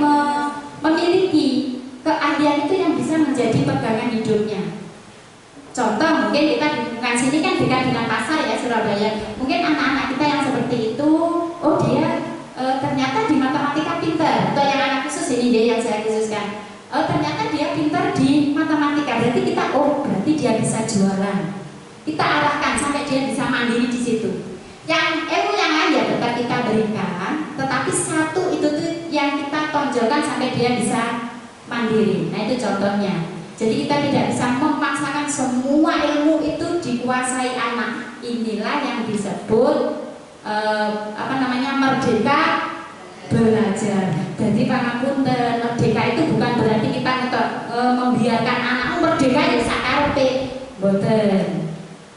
memiliki keahlian itu yang bisa menjadi pegangan hidupnya. Contoh mungkin kita di lingkungan sini kan dekat dengan pasar ya, Surabaya. Mungkin anak-anak kita yang seperti itu, oh dia ternyata di matematika pintar. Atau yang anak khusus ini dia yang saya khususkan, ternyata dia pintar di matematika. Berarti kita, berarti dia bisa jualan. Kita arahkan sampai dia bisa mandiri di situ. Yang ilmu yang lain ya tetap kita berikan, tetapi satu itu tuh yang kita tonjolkan sampai dia bisa mandiri. Nah itu contohnya. Jadi kita tidak bisa memaksakan semua ilmu itu dikuasai anak. Inilah yang disebut merdeka belajar. Jadi pangapunten, merdeka itu bukan berarti kita membiarkan anak merdeka ya sakarepe. Mboten.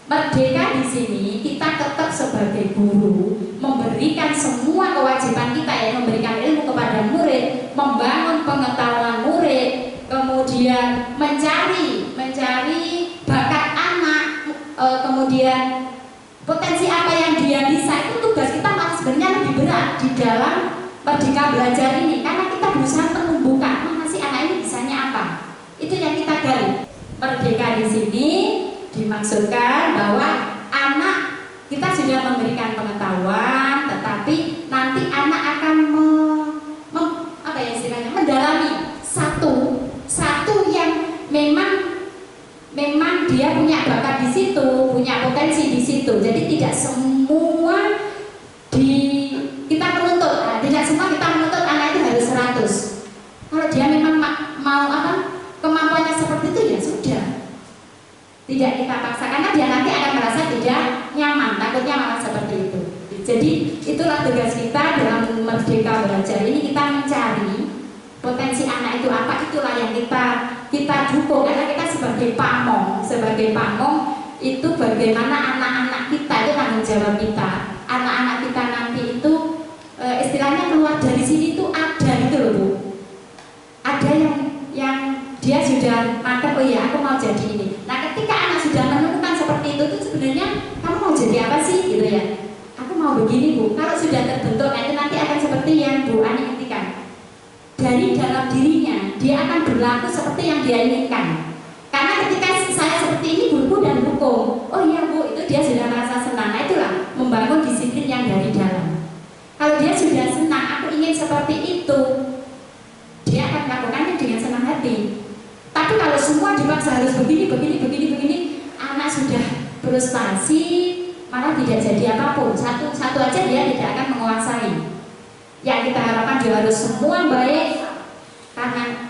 Merdeka di sini kita tetap sebagai guru memberikan semua kewajiban kita ya, memberikan ilmu kepada murid, membangun pengetahuan murid, kemudian mencari bakat anak, kemudian potensi apa yang dia bisa. Itu tugas kita malah sebenarnya lebih berat di dalam merdeka belajar ini, karena kita berusaha menumbuhkan mana sih anak ini bisanya apa. Itu yang kita gali. Merdeka di sini dimaksudkan bahwa anak kita sudah memberikan pengetahuan, tetapi nanti anak akan mendalami satu yang memang dia punya bakat di situ, punya potensi di situ. Jadi tidak semua kita menuntut, tidak semua kita menuntut anak itu harus 100. Kalau dia memang mau kemampuannya seperti itu ya sudah. Tidak kita paksa, karena dia nanti akan merasa tidak nyaman, takutnya malah seperti itu. Jadi itulah tugas kita dalam merdeka belajar ini, kita mencari potensi anak itu apa. Itulah yang kita dukung, karena kita sebagai pamong itu bagaimana anak-anak kita itu tanggung jawab kita. Anak-anak kita nanti itu istilahnya keluar dari sini itu ada gitu loh Bu. Ada yang dia sudah mantap, oh iya aku mau jadi ini. Nah ketika anak sudah menemukan seperti itu tuh sebenarnya kamu mau jadi apa sih gitu ya. Aku mau begini Bu. Kalau sudah terbentuk, itu nanti akan seperti yang Bu Ani ketikkan. Dari dalam dirinya dia akan berlaku seperti yang dia inginkan. Karena ketika saya seperti ini guruku dan hukum, oh iya Bu, itu dia sudah merasa senang. Nah itulah membangun disiplin yang dari dalam. Kalau dia sudah senang, aku ingin seperti itu, dia akan melakukannya dengan senang hati. Tapi kalau semua dipaksa harus begini, anak sudah frustasi, malah tidak jadi apapun. Satu aja dia tidak akan menguasai. Yang kita harapkan dia harus semua baik, karena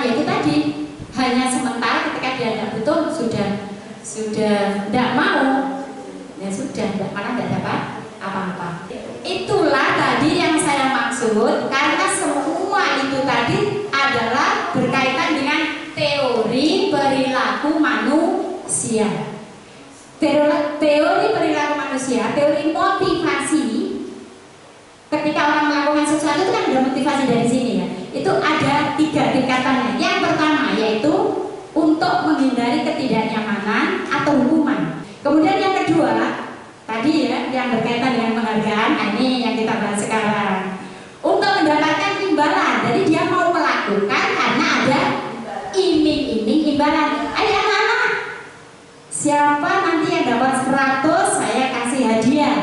ya itu tadi hanya sementara. Ketika dia tidak betul sudah tidak mau, ya sudah malah tidak dapat apa-apa. Itulah tadi yang saya maksud, karena semua itu tadi adalah berkaitan dengan teori perilaku manusia. Teori perilaku manusia, teori motivasi. Ketika orang melakukan sesuatu itu kan ada motivasi dari sini ya. Itu ada 3 tingkatannya. Yang pertama yaitu untuk menghindari ketidaknyamanan atau hukuman. Kemudian yang kedua tadi ya, yang berkaitan dengan penghargaan. Nah, ini yang kita bahas sekarang. Untuk mendapatkan imbalan. Jadi dia mau melakukan karena ada iming-iming imbalan. Ayo anak-anak, siapa nanti yang dapat 100 saya kasih hadiah.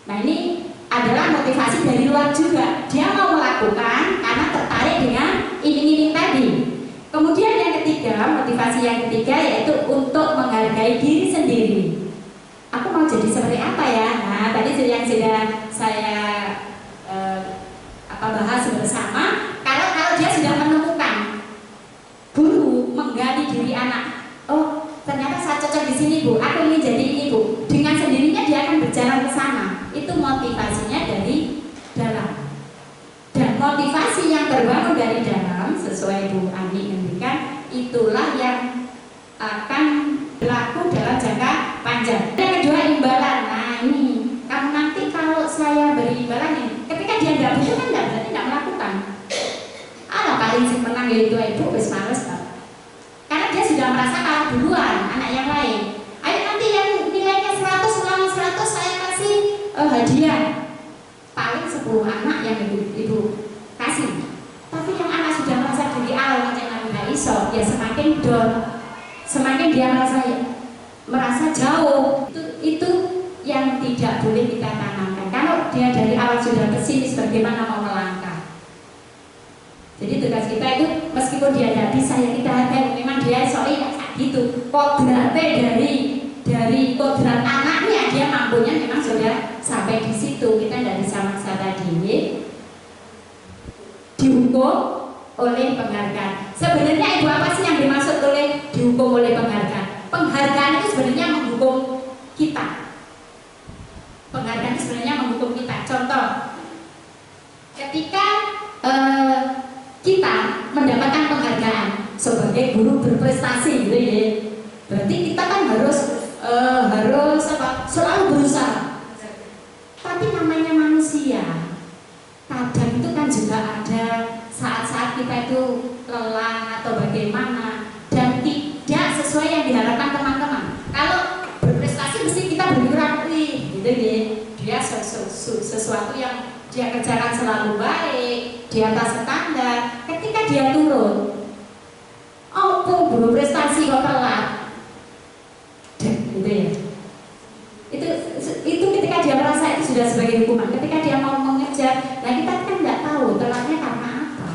Nah, ini adalah motivasi dari luar juga. Dia mau melakukan karena tertarik dengan iming-iming tadi. Kemudian yang ketiga, motivasi yang ketiga yaitu untuk menghargai diri sendiri. Aku mau jadi seperti apa ya? Nah, tadi yang sudah saya bahas bersama. Kalau dia sudah menemukan, guru menggali diri anak. Oh, ternyata saya cocok di sini Bu. Aku ingin jadi ini Bu. Dengan sendirinya dia akan berjalan ke sana. Itu motivasinya dari dalam. Dan motivasi yang terbangun dari dalam sesuai Bu Ani ngendikan, itulah yang akan berlaku dalam jangka panjang. Yang kedua imbalan. Nah ini, kamu nanti kalau saya beri imbalan nih, ketika dia tidak butuh kan berarti tidak melakukan. Paling sih menang yaitu ibu wis males Pak. Karena dia sudah merasa kalah duluan anak yang lain. Ayo nanti yang nilainya 100 ulangan 100 saya kasih hadiah. Paling 10 anak yang ibu kasih. Tapi yang anak sudah merasa dari awal macam nggak iso, ya semakin down, semakin dia merasa jauh. Itu yang tidak boleh kita tanamkan. Kalau dia dari awal sudah pesimis, bagaimana mau melangkah? Jadi tugas kita itu meskipun dia tidak bisa ya kita hargai, memang dia soalnya gitu. Kodratnya dari kodrat anaknya dia mampunya memang sudah sampai di situ. Kita tidak bisa maksa tadi. Dihukum oleh penghargaan. Sebenarnya ibu apa sih yang dimaksud oleh dihukum oleh penghargaan? Penghargaan itu sebenarnya menghukum kita. Penghargaan itu sebenarnya menghukum kita. Contoh, ketika kita mendapatkan penghargaan sebagai guru berprestasi, gitu ya. Berarti kita kan harus selalu berusaha. Tapi namanya manusia, kadang itu kan juga ada saat-saat kita itu lelah atau bagaimana dan tidak sesuai yang diharapkan teman-teman. Kalau berprestasi mesti kita bergerak gitu ya. Dia sesuatu yang dia kerjakan selalu baik, di atas standar. Ketika dia turun, guru prestasi kok telat, gitu ya. Itu ketika dia merasa itu sudah sebagai hukuman. Ketika dia mau mengejar, nah kita kan nggak tahu telatnya karena apa.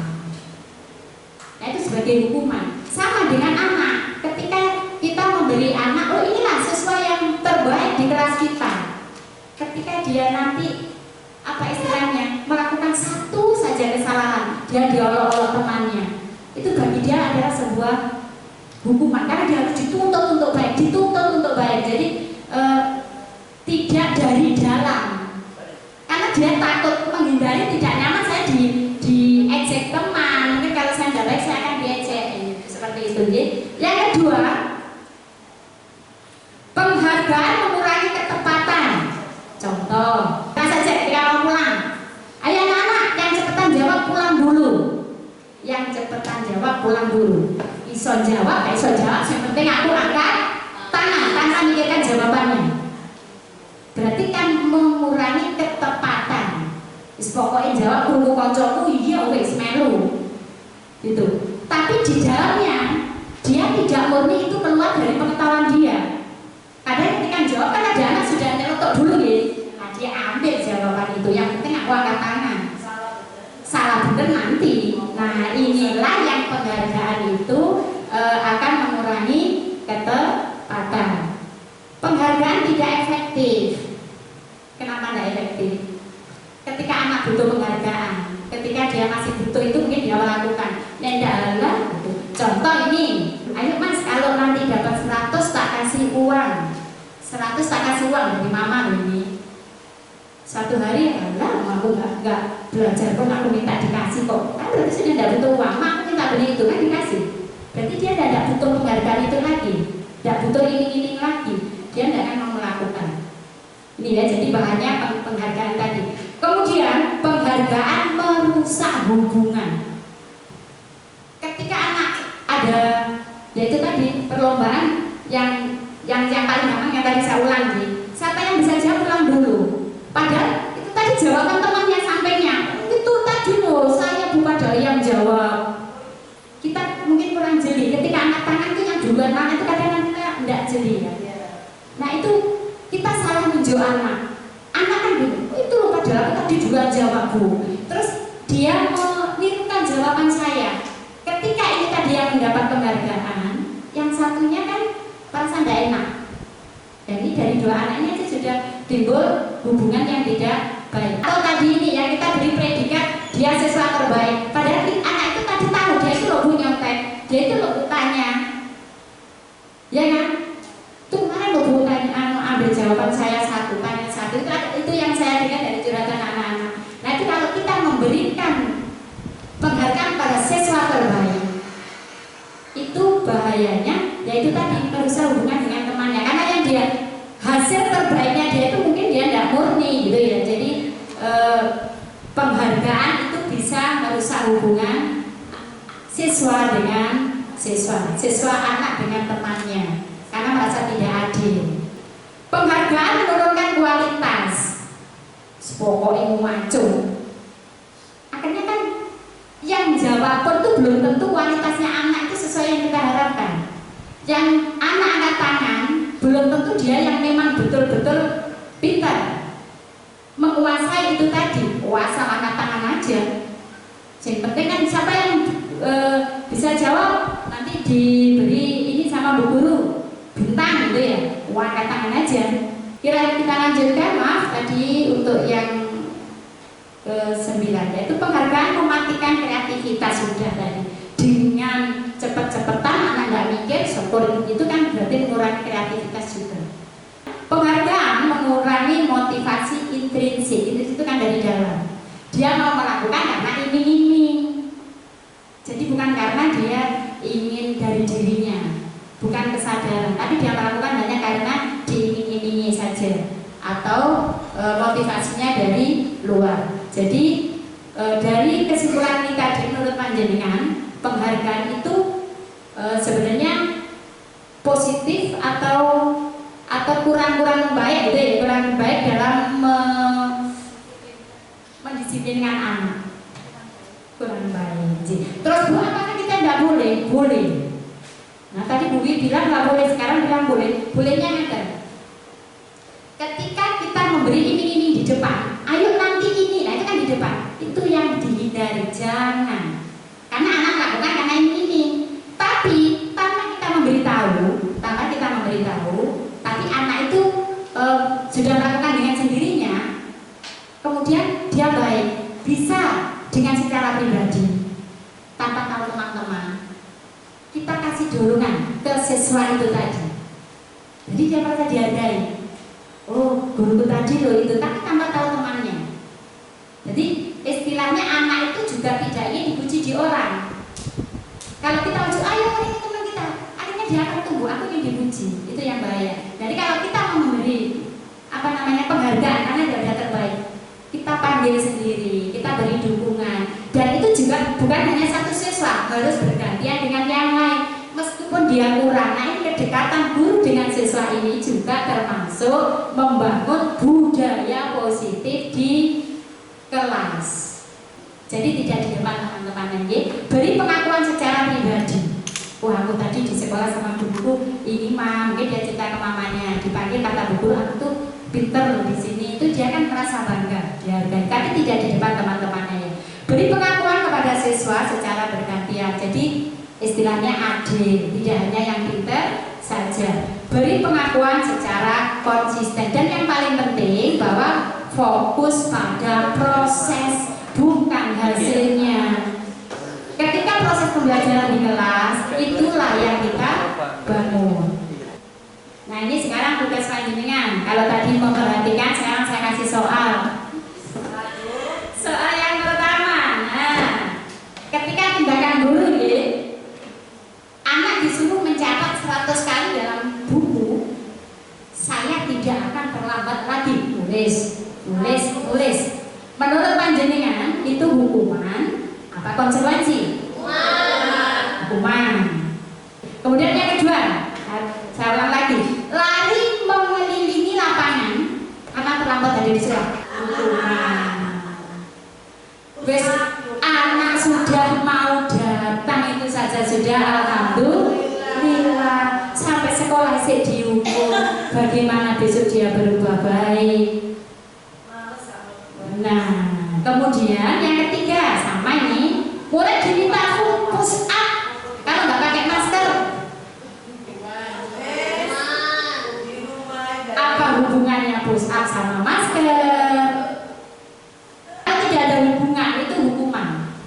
Nah itu sebagai hukuman. Sama dengan anak. Ketika kita memberi anak, oh inilah sesuai yang terbaik di kelas kita. Ketika dia nanti melakukan satu saja kesalahan, dia diolok-olok temannya, itu bagi dia adalah sebuah hukuman karena dia harus dituntut untuk baik. Jadi tidak dari dalam, karena dia takut menghindari tidak nyaman. Saya diejek teman, mungkin kalau saya tidak baik saya akan diejek, seperti itu. Yang kedua, penghargaan mengurangi ketepatan. Contoh, kita saja ketika mau pulang, ayo anak-anak yang cepetan jawab pulang dulu. Yang cepetan jawab pulang dulu. Iso jawab, gak iso jawab, yang penting aku angkat tangan tanpa mikirkan jawabannya. Berarti kan mengurangi ketepatan. Pokoknya jawab krungu kancaku iya wis melu. Gitu. Tapi di dalamnya dia tidak murni itu keluar dari pengetahuan dia. Kadang ketika jawab kan ada anak sudah nyelotok dulu ya. Nah dia ambil jawaban itu. Yang penting aku angkat tangan. Salah bener nanti. Nah inilah yang itu akan mengurangi ketepatan. Penghargaan tidak efektif. Kenapa tidak efektif? Ketika anak butuh penghargaan, ketika dia masih butuh itu mungkin dia melakukan. Yang tidak contoh ini, ayo mas kalau nanti dapat 100 tak kasih uang, 100 tak kasih uang dari mama ini. Satu hari Allah aku nggak belajar pun aku minta dikasih kok. Kan berarti sudah tidak butuh uang, mak aku minta beli itu kan dikasih. Berarti dia tidak butuh penghargaan itu lagi, tidak butuh ini lagi, dia tidak akan mau melakukan. Ini ya, jadi bahannya penghargaan tadi. Kemudian penghargaan merusak hubungan. Ketika anak ada, yaitu tadi perlombaan yang paling gampang yang tadi saya ulang nih. Siapa yang bisa jawab ulang dulu. Padahal itu tadi jawaban temannya sampainya. Itu tadi loh, saya bukan dari yang jawab. Kita mungkin kurang jeli. Ketika anak tangan itu yang duluan tangan itu kadang-kadang kita tidak jeli ya. Nah itu kita salah menjawab anak. Anak kan gitu, itu loh padahal aku tadi juga jawab bu. Terus dia menirukan jawaban saya. Ketika ini tadi yang mendapat penghargaan, yang satunya kan perasaan tidak enak. Dan ini dari dua anak ini aja sudah timbul hubungan yang tidak baik. Atau tadi ini yang kita beri predikat dia siswa terbaik. Padahal anak itu tadi tahu dia itu loh nyontek, dia itu loh tanya, ya kan? Tuh mana loh bu tanya, ambil jawaban saya satu, tanya satu. Itu yang saya dengar dari curhatan anak-anak. Nah itu kalau kita memberikan penghargaan pada siswa terbaik, itu bahayanya, yaitu tadi merusak hubungan dengan temannya. Karena yang dia hasil terbaiknya dia itu mungkin dia tidak murni gitu ya. Jadi penghargaan itu bisa merusak hubungan siswa dengan siswa anak dengan temannya, karena merasa tidak adil. Penghargaan menurunkan kualitas. Pokoknya maco. Akhirnya kan yang jawab pun itu belum tentu kualitasnya anak itu sesuai yang kita harapkan. Yang anak angkat tangan belum tentu dia yang memang betul-betul pintar menguasai itu tadi. Asal angkat tangan aja. Yang penting kan siapa yang bisa jawab nanti diberi ini sama bu guru bintang gitu ya. Angkat tangan aja. Kira kita lanjutkan, maaf tadi untuk yang ke-9 yaitu penghargaan mematikan kreativitas sudah tadi. Dengan cepet-cepetan anak nggak mikir, syukur itu kan berarti mengurangi kreativitas juga. Penghargaan mengurangi motivasi intrinsik, itu kan dari dalam. Dia mau melakukan karena iming-iming. Jadi bukan karena dia ingin dari dirinya, bukan kesadaran, tapi dia melakukan hanya karena diiming-imingi saja atau motivasinya dari luar. Jadi dari kesimpulan ini tadi menurut panjenengan penghargaan itu sebenarnya positif atau kurang baik gitu ya, kurang baik dalam mendisiplinkan anak, kurang baik. Terus bu, apakah kita tidak boleh? Boleh. Nah tadi Bu Wi bilang nggak boleh, sekarang bilang boleh. Bolehnya ada. Ketika kita memberi iming-iming di depan, ayo nanti ini, nah itu kan di depan. Itu yang dihindari, jangan. Karena anak lakukan karena iming-iming. Tapi tanpa kita memberitahu, tapi anak itu sudah melakukan dengan sendirinya. Kemudian dia baik, bisa dengan secara pribadi, tanpa tahu teman-teman. Kita kasih dorongan ke siswa itu tadi. Jadi dia merasa dihargai. Oh, guruku tadi loh itu, tapi tanpa tahu temannya. Jadi istilahnya anak itu juga tidak ingin dipuji di orang. Kalau kita ujuk, ayo ini teman kita, akhirnya dia akan tumbuh, aku ingin dipuji. Itu yang bahaya. Jadi kalau kita memberi penghargaan karena dia ada terbaik, kita panggil sendiri, kita beri dukungan. Dan itu juga bukan hanya satu siswa, harus bergantian dengan yang lain. Meskipun dia kurang, nah ini kedekatan guru dengan siswa ini juga termasuk membangun budaya positif di kelas. Jadi tidak di depan teman-teman lagi, beri pengakuan secara pribadi. Wah, aku tadi di sekolah sama buku ini mah, mungkin dia cerita ke mamanya, dipanggil kata buku, aku tuh pinter loh di sini. Itu dia kan merasa bangga, dihargai, tapi tidak di depan teman-temannya. Beri pengakuan kepada siswa secara bergantian. Jadi istilahnya adil, tidak hanya yang pinter saja. Beri pengakuan secara konsisten, dan yang paling penting bahwa fokus pada proses bukan hasilnya. Ketika proses pembelajaran di kelas, itulah yang kita bangun. Nah, ini sekarang tugas panjenengan. Kalau tadi memperhatikan, sekarang saya kasih soal. Soal yang pertama. Nah, ketika tindakan guru anak disuruh mencatat 100 kali dalam buku, saya tidak akan terlambat lagi tulis. Menurut panjenengan itu hukuman apa konsekuensi? Hukuman. Kemudian yang kedua, saya ulang lagi, lari mengelilingi lapangan karena terlambat dari sekolah. Hukuman. Wes, anak sudah mau datang itu saja sudah alhamdulillah. Sampai sekolah sih dihukum. Bagaimana besok dia berubah baik? Nah, kemudian yang ketiga sama ini, murid diminta push up kalau nggak pakai masker. Apa hubungannya push up sama masker? Kalau tidak ada hubungan, itu hukuman.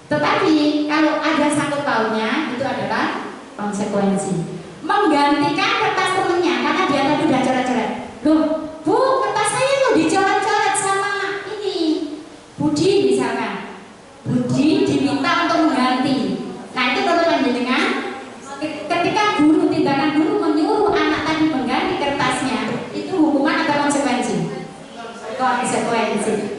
Tetapi kalau ada sangkut pautnya, itu adalah konsekuensi. Menggantikan kertas temennya karena dia tadi udah coret-coret. Loh, Bu, kertas saya loh dicoret-coret sama ini Budi misalkan. Budi diminta untuk mengganti. Nah, itu menurut panjenengan, ketika guru, tindakan guru menyuruh anak tadi mengganti kertasnya, itu hukuman atau konsekuensi?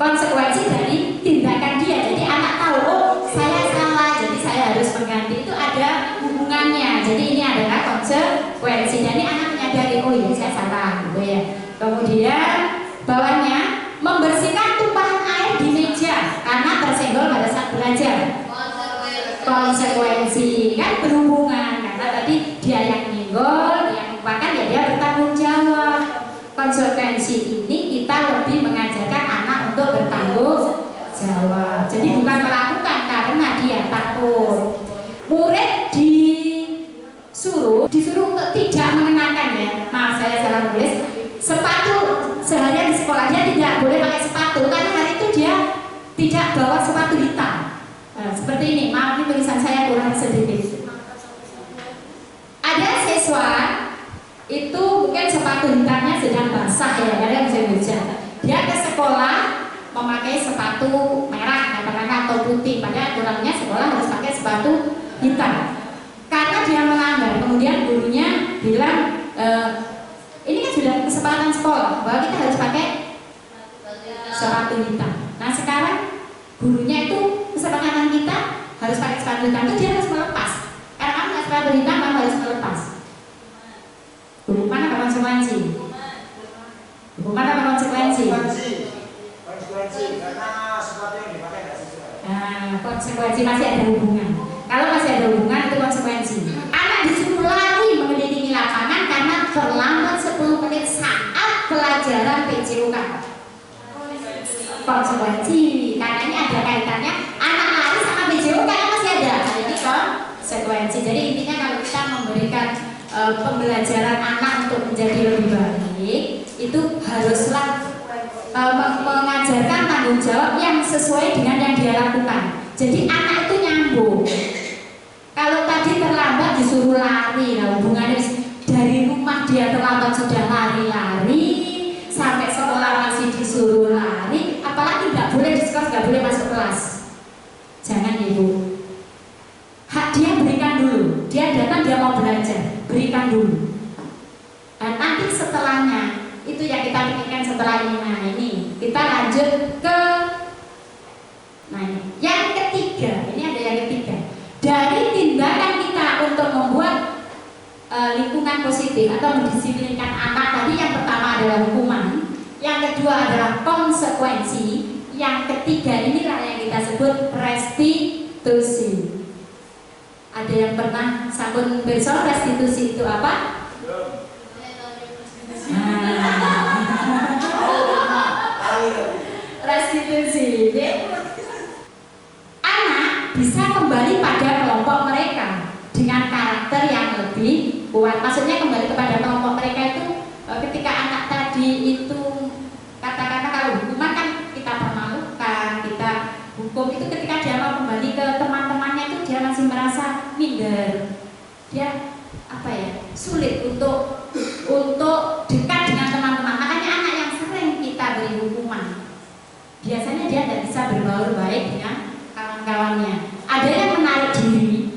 Konsekuensi dari tindakan dia. Jadi anak tahu, oh saya salah, jadi saya harus mengganti. Itu ada hubungannya. Jadi ini adalah konsekuensi. Jadi anak menyadari, oh iya saya salah, gitu ya. Kemudian bawahnya, membersihkan tumpahan air di meja karena tersenggol pada saat belajar. Konsekuensi, kan berhubungan karena tadi dia yang nyenggol, dia yang melupakan, ya dia bertanggung jawab. Konsekuensi ini kita lebih mengajarkan anak untuk bertanggung jawab. Jadi bukan melakukan karena dia takut. Murid disuruh untuk tidak mengenakan, ya maaf saya salah nulis, sepatu seharian di sekolah. Dia tidak boleh pakai sepatu karena hari itu dia tidak bawa sepatu hitam. Nah, seperti ini, maaf ini tulisan saya kurang sedikit. Ada siswa itu mungkin sepatu hitamnya sedang basah, ya kalian bisa baca. Dia ke sekolah memakai sepatu merah katakanlah atau putih, padahal aturannya sekolah harus pakai sepatu hitam. Karena dia melanggar, kemudian gurunya bilang ini kan sudah kesepakatan sekolah bahwa kita harus pakai sepatu hitam. Nah sekarang gurunya itu kesepakatan kita harus pakai sepatu hitam, itu dia harus melepas. Karena kamu nggak sepatu hitam, kamu harus melepas. Hukuman apa konsekuensi? Hukuman apa konsekuensi? Konsekuensi karena sepatu yang dipakai nggak sesuai. Nah, konsekuensi masih ada hubungan. Kalau masih ada hubungan itu konsekuensi. Anak disuruh lari mengelilingi lapangan karena terlambat 10 menit saat pelajaran PJOK. Konsekuensi, karena ini ada kaitannya anak lari sama PJOK kan masih ada. Jadi konsekuensi. Jadi intinya kalau kita memberikan pembelajaran anak untuk menjadi lebih baik, itu haruslah mengajarkan tanggung jawab yang sesuai dengan yang dia lakukan. Jadi anak itu nyambung. Kalau tadi terlambat disuruh lari, nah hubungannya dari rumah dia terlambat sudah lari-lari, sampai sekolah masih disuruh lari, apalagi nggak boleh di sekolah, nggak boleh masuk kelas. Jangan ibu. Hak dia berikan dulu. Dia datang dia mau belajar, berikan dulu. Dan nanti setelahnya itu yang kita pikirkan setelah ini. Nah ini kita lanjut ke yang ketiga. Ini ada yang ketiga. Dari tindakan kita untuk membuat lingkungan positif atau mendisiplinkan anak tadi, yang pertama adalah hukuman, yang kedua adalah konsekuensi, yang ketiga inilah yang kita sebut restitusi. Ada yang pernah sambut besok restitusi itu apa? Restitusi. Anak bisa kembali pada kelompok mereka. buat maksudnya kembali kepada kelompok mereka itu ketika anak tadi itu katakanlah kalau hukuman kan kita permalukan, kita hukum itu ketika dia mau kembali ke teman-temannya itu dia masih merasa minder, dia apa ya sulit untuk dekat dengan teman-teman. Makanya anak yang sering kita beri hukuman biasanya dia tidak bisa berbaur baik dengan kawan-kawannya. Ada yang menarik diri,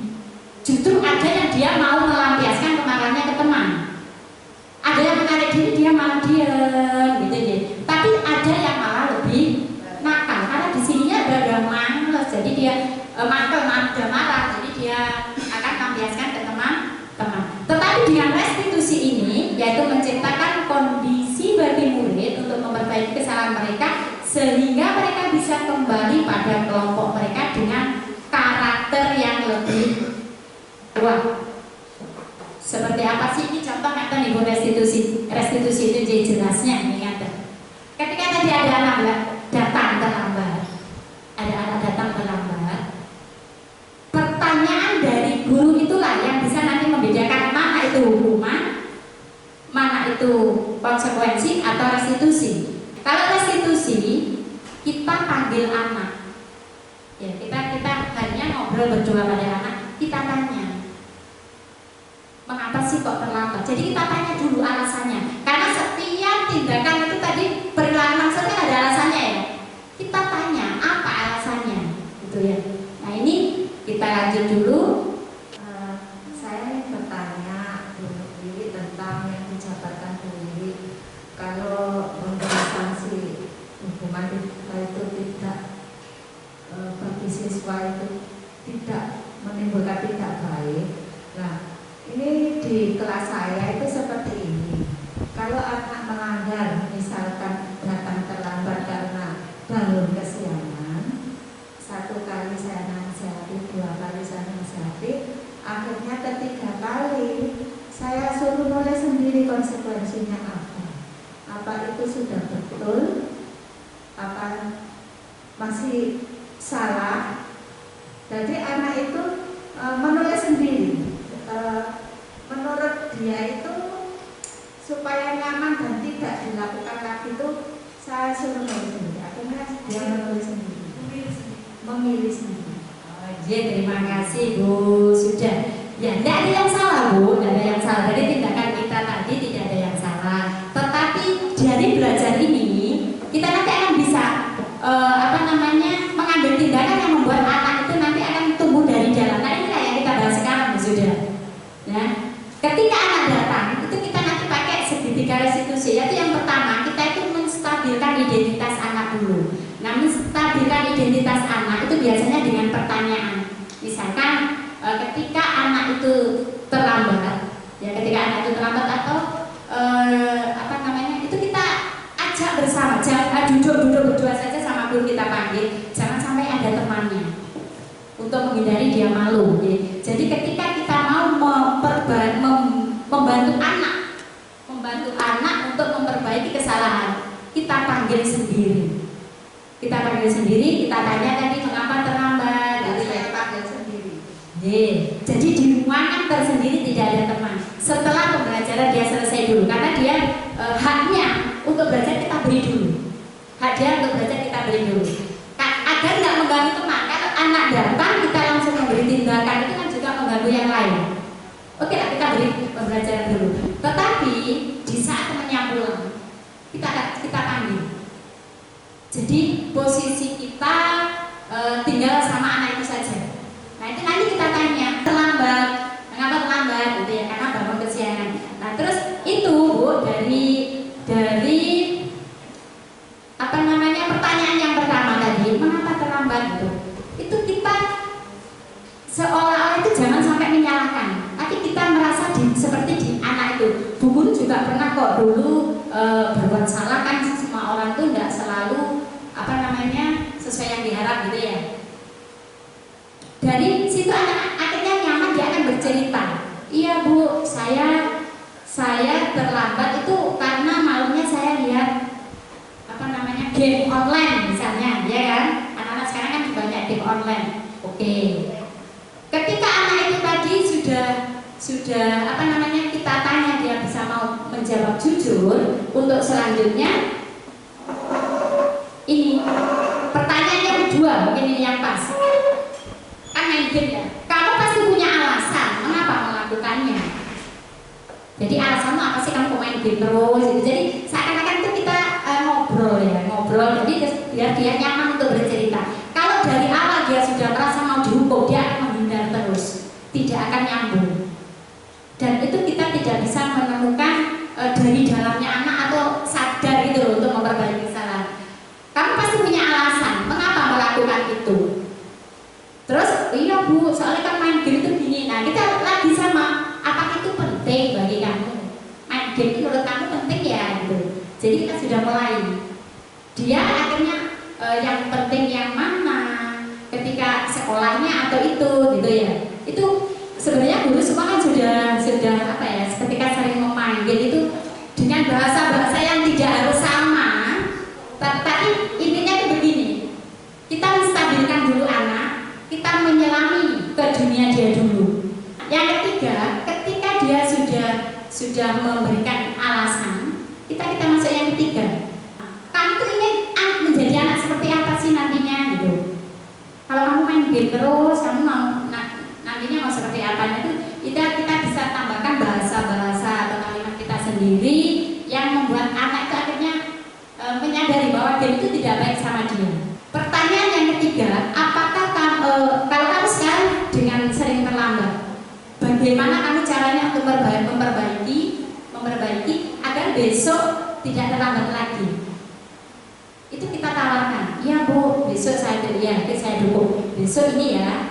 justru ada yang dia mau melampiaskan kemarahannya ke teman. Ada yang menarik diri dia malah diam gitu ya. Tapi ada yang malah lebih nakal karena di sininya udah males, jadi dia udah marah, jadi dia akan melampiaskan ke teman-teman. Tetapi dengan restitusi ini yaitu menciptakan kondisi bagi murid untuk memperbaiki kesalahan mereka sehingga mereka bisa kembali pada kelompok mereka dengan karakter yang lebih kuat. Seperti apa sih ini contoh kata ibu restitusi itu jelasnya ini kata. Ketika tadi ada anak datang terlambat, pertanyaan dari guru itulah yang bisa nanti membedakan mana itu hukuman, mana itu konsekuensi atau restitusi. Kalau restitusi kita panggil anak, ya kita hanya ngobrol berdua pada anak, kita tanya, mengapa sih kok terlambat? Jadi kita tanya dulu alasannya, karena setiap tindakan itu tadi perilaku maksud kan ada alasannya ya. Kita tanya apa alasannya, gitu ya. Nah ini kita lanjut dulu. Saya ingin bertanya Bu Wiwi tentang yang dijabarkan Bu Wiwi. Kalau memberi sanksi hukuman itu tidak bagi siswa itu tidak menimbulkan tidak baik. Nah, ini di kelas saya itu seperti ini. Kalau anak melanggar, misalkan datang terlambat karena bangun kesiangan, 1 kali saya nasihati, 2 kali saya nasihati, akhirnya ketiga kali saya suruh nulis sendiri konsekuensinya apa. Apa itu sudah betul? Apa masih salah? Jadi anak itu menulis sendiri. Menurut dia itu supaya nyaman dan tidak dilakukan lagi itu saya suruh menulis sendiri. Akhirnya dia menulis sendiri, memilih sendiri. Ya, terima kasih Bu. Sudah. Ya, tidak ada yang salah Bu, tidak ada yang salah. Dari tindakan kita tadi tidak ada yang salah. Tetapi dari belajar ini kita nanti akan bisa mengambil tindakan yang membuat anak itu nanti akan tumbuh dari dalam. Nah ini yang kita bahas sekarang Bu sudah. Nah, ketika anak datang itu kita nanti pakai segitiga restitusi. Yaitu yang pertama kita itu menstabilkan identitas anak dulu. Nah, menstabilkan identitas anak itu biasanya dengan pertanyaan. Misalkan ketika anak itu terlambat, ya ketika anak itu terlambat atau itu kita ajak bersama, jangan duduk berdua saja sama guru kita panggil, jangan sampai ada temannya untuk menghindari dia malu. Jadi ketika kita mau membantu anak untuk memperbaiki kesalahan, kita panggil sendiri. Kita tanya tadi mengapa terlambat, Saya panggil sendiri. Jadi di ruangan tersendiri tidak ada teman. Setelah pembelajaran dia selesai dulu, karena dia haknya untuk belajar kita beri dulu. Hak dia untuk belajar kita beri dulu. Agar tidak mengganggu teman. Kalau anak datang kita langsung memberi tindakan itu kan juga mengganggu yang lain. Oke lah, kita beri pembelajaran dulu. Tetapi di saat temannya pulang, kita panggil. Jadi posisi kita tinggal sama anak itu saja. Nah itu nanti kita tanya terlambat, mengapa terlambat? Gitu ya, karena bangun kesiangan. Nah terus itu Bu dari pertanyaan yang pertama tadi, mengapa terlambat gitu? Itu kita seolah-olah itu jangan sampai menyalahkan, tapi kita merasa seperti di anak itu. Bu Guru juga pernah kok dulu berbuat salah, kan semua orang tuh tidak selalu sesuai yang diharap gitu ya. Dari situ anak akhirnya nyaman, dia akan bercerita. Iya Bu, saya terlambat itu karena malamnya saya lihat game online misalnya, ya kan? Anak-anak sekarang kan banyak game online. Oke. Ketika anak itu tadi sudah menjawab jujur, untuk selanjutnya ini pertanyaan yang kedua, mungkin ini yang pas. Kan main game ya, kamu pasti punya alasan mengapa melakukannya. Jadi alasanmu apa sih kamu main game terus gitu. Jadi seakan-akan itu kita ngobrol, jadi biar dia nyaman untuk bercerita. Kalau dari awal dia sudah merasa mau dihukum, dia akan menghindar terus, tidak akan nyambung. Dan itu kita tidak bisa menemukan dari dalamnya anak atau sadar gitu loh untuk memperbaiki kesalahan. Kamu pasti punya alasan mengapa melakukan itu. Terus, iya bu, soalnya kan main game itu gini. Nah kita lagi sama, apakah itu penting bagi kamu? Main game itu menurut kamu penting ya gitu. Jadi kita sudah mulai. Dia akhirnya yang penting yang mana? Ketika sekolahnya atau itu gitu ya. Itu sebenarnya guru semua kan sudah apa ya? Ketika sering memanggil itu dengan bahasa-bahasa yang tidak harus sama. Tapi intinya itu begini. Kita menstabilkan dulu anak, kita menyelami ke dunia dia dulu. Yang ketiga, ketika dia sudah memberikan alasan, kita masuk yang ketiga. Kamu tuh ingin menjadi anak seperti apa sih nantinya gitu. Kalau kamu main game terus, kamu mau nantinya mau seperti apa? Itu kita bisa tambahkan bahasa-bahasa atau kalimat kita sendiri yang membuat anak itu akhirnya menyadari bahwa game itu tidak baik sama dia. Pertanyaan yang ketiga, apakah kalau kamu sekarang dengan sering terlambat, bagaimana kamu caranya untuk memperbaiki agar besok tidak terlambat lagi? Itu kita tawarkan. Iya bu, besok saya dukung. Besok ini ya.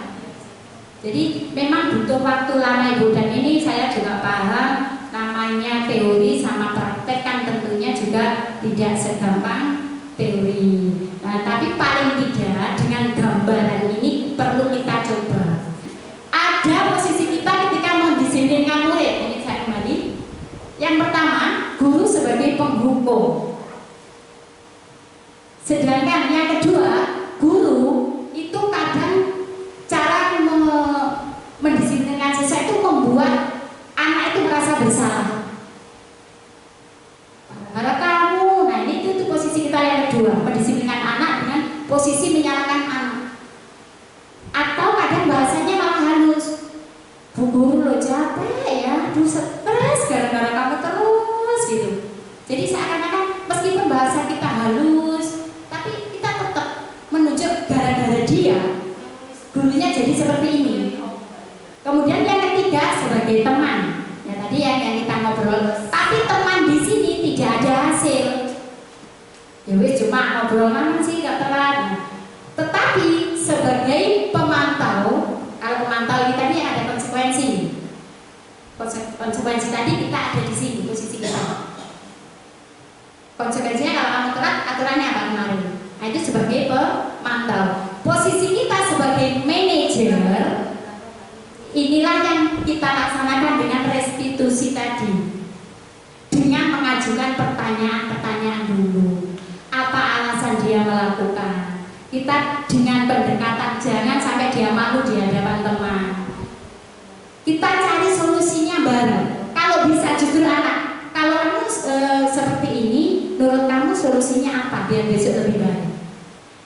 Jadi memang butuh waktu lama ibu, dan ini saya juga paham namanya teori sama praktek kan tentunya juga tidak segampang teori. Nah, tapi paling tidak dengan gambaran ini perlu kita coba. Ada posisi kita ketika mendisiplinkan murid. Ini saya kembali. Yang pertama, guru sebagai penghukum. Sedangkan yang kedua, guru itu kadang cara mendisiplinkan siswa itu membuat anak itu merasa bersalah. Kalau kamu, nah ini itu posisi kita yang kedua, mendisiplinkan anak dengan posisi menyalahkan anak. Atau kadang bahasanya malah halus. Bu guru lo capek ya, aduh stres gara-gara kamu terus gitu. Jadi seakan-akan meskipun bahasa kita halus, tapi kita tetap menunjuk gara-gara dia, gurunya jadi seperti ini. Kemudian yang ketiga sebagai teman. Ya tadi yang kita ngobrol. Tapi teman di sini tidak ada hasil. Ya wis cuma ngobrol mana sih gak telat. Tetapi sebagai pemantau, kalau pemantau ini tadi ada konsekuensi. Konsekuensi tadi kita ada di sini posisi kita. Konsekuensinya kalau kamu telat, aturannya apa kemarin? Nah itu sebagai pemantau. Posisi kita sebagai manajer, inilah yang kita laksanakan dengan restitusi tadi. Dengan mengajukan pertanyaan-pertanyaan dulu. Apa alasan dia melakukan? Kita dengan pendekatan, jangan sampai dia malu di hadapan teman. Kita cari solusinya bareng. Kalau bisa jujur anak, kalau kamu seperti ini, menurut kamu solusinya apa biar besok lebih baik?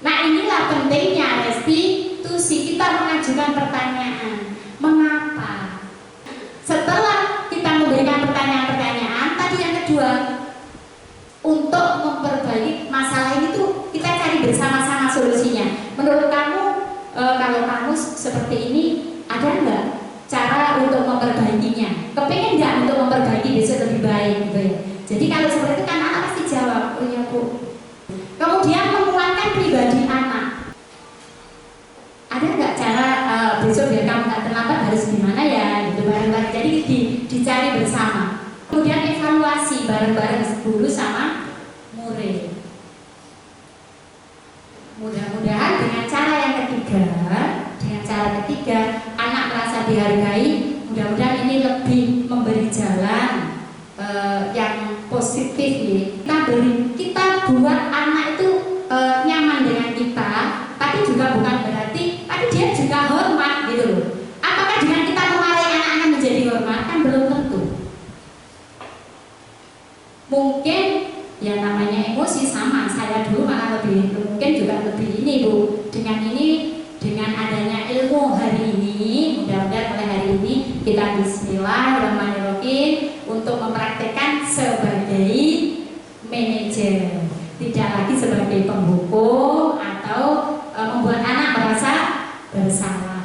Nah inilah pentingnya restitusi, kita mengajukan pertanyaan. Mengapa? Setelah kita memberikan pertanyaan-pertanyaan, tadi yang kedua, untuk memperbaiki masalah ini tuh kita cari bersama-sama solusinya. Menurut kamu, kalau kamu seperti ini, ada nggak cara untuk memperbaikinya? Kepengen nggak untuk memperbaiki besok lebih baik gitu ya? Jadi kalau seperti itu kan anak pasti jawab, oh iya bu. Kemudian menguatkan pribadi anak. Ada nggak cara besok biar kamu nggak terlambat harus gimana ya? Gitu bareng-bareng. Jadi dicari bersama. Kemudian evaluasi bareng-bareng guru sama murid. Mudah-mudahan dengan cara yang ketiga, anak merasa dihargai. Mudah-mudahan ini lebih memberi jalan yang positif ya. Kita buat anak itu nyaman dengan kita, tapi juga bukan berarti, tapi dia juga hormat gitu loh. Apakah dengan kita memarahi anak-anak menjadi hormat? Kan belum tentu.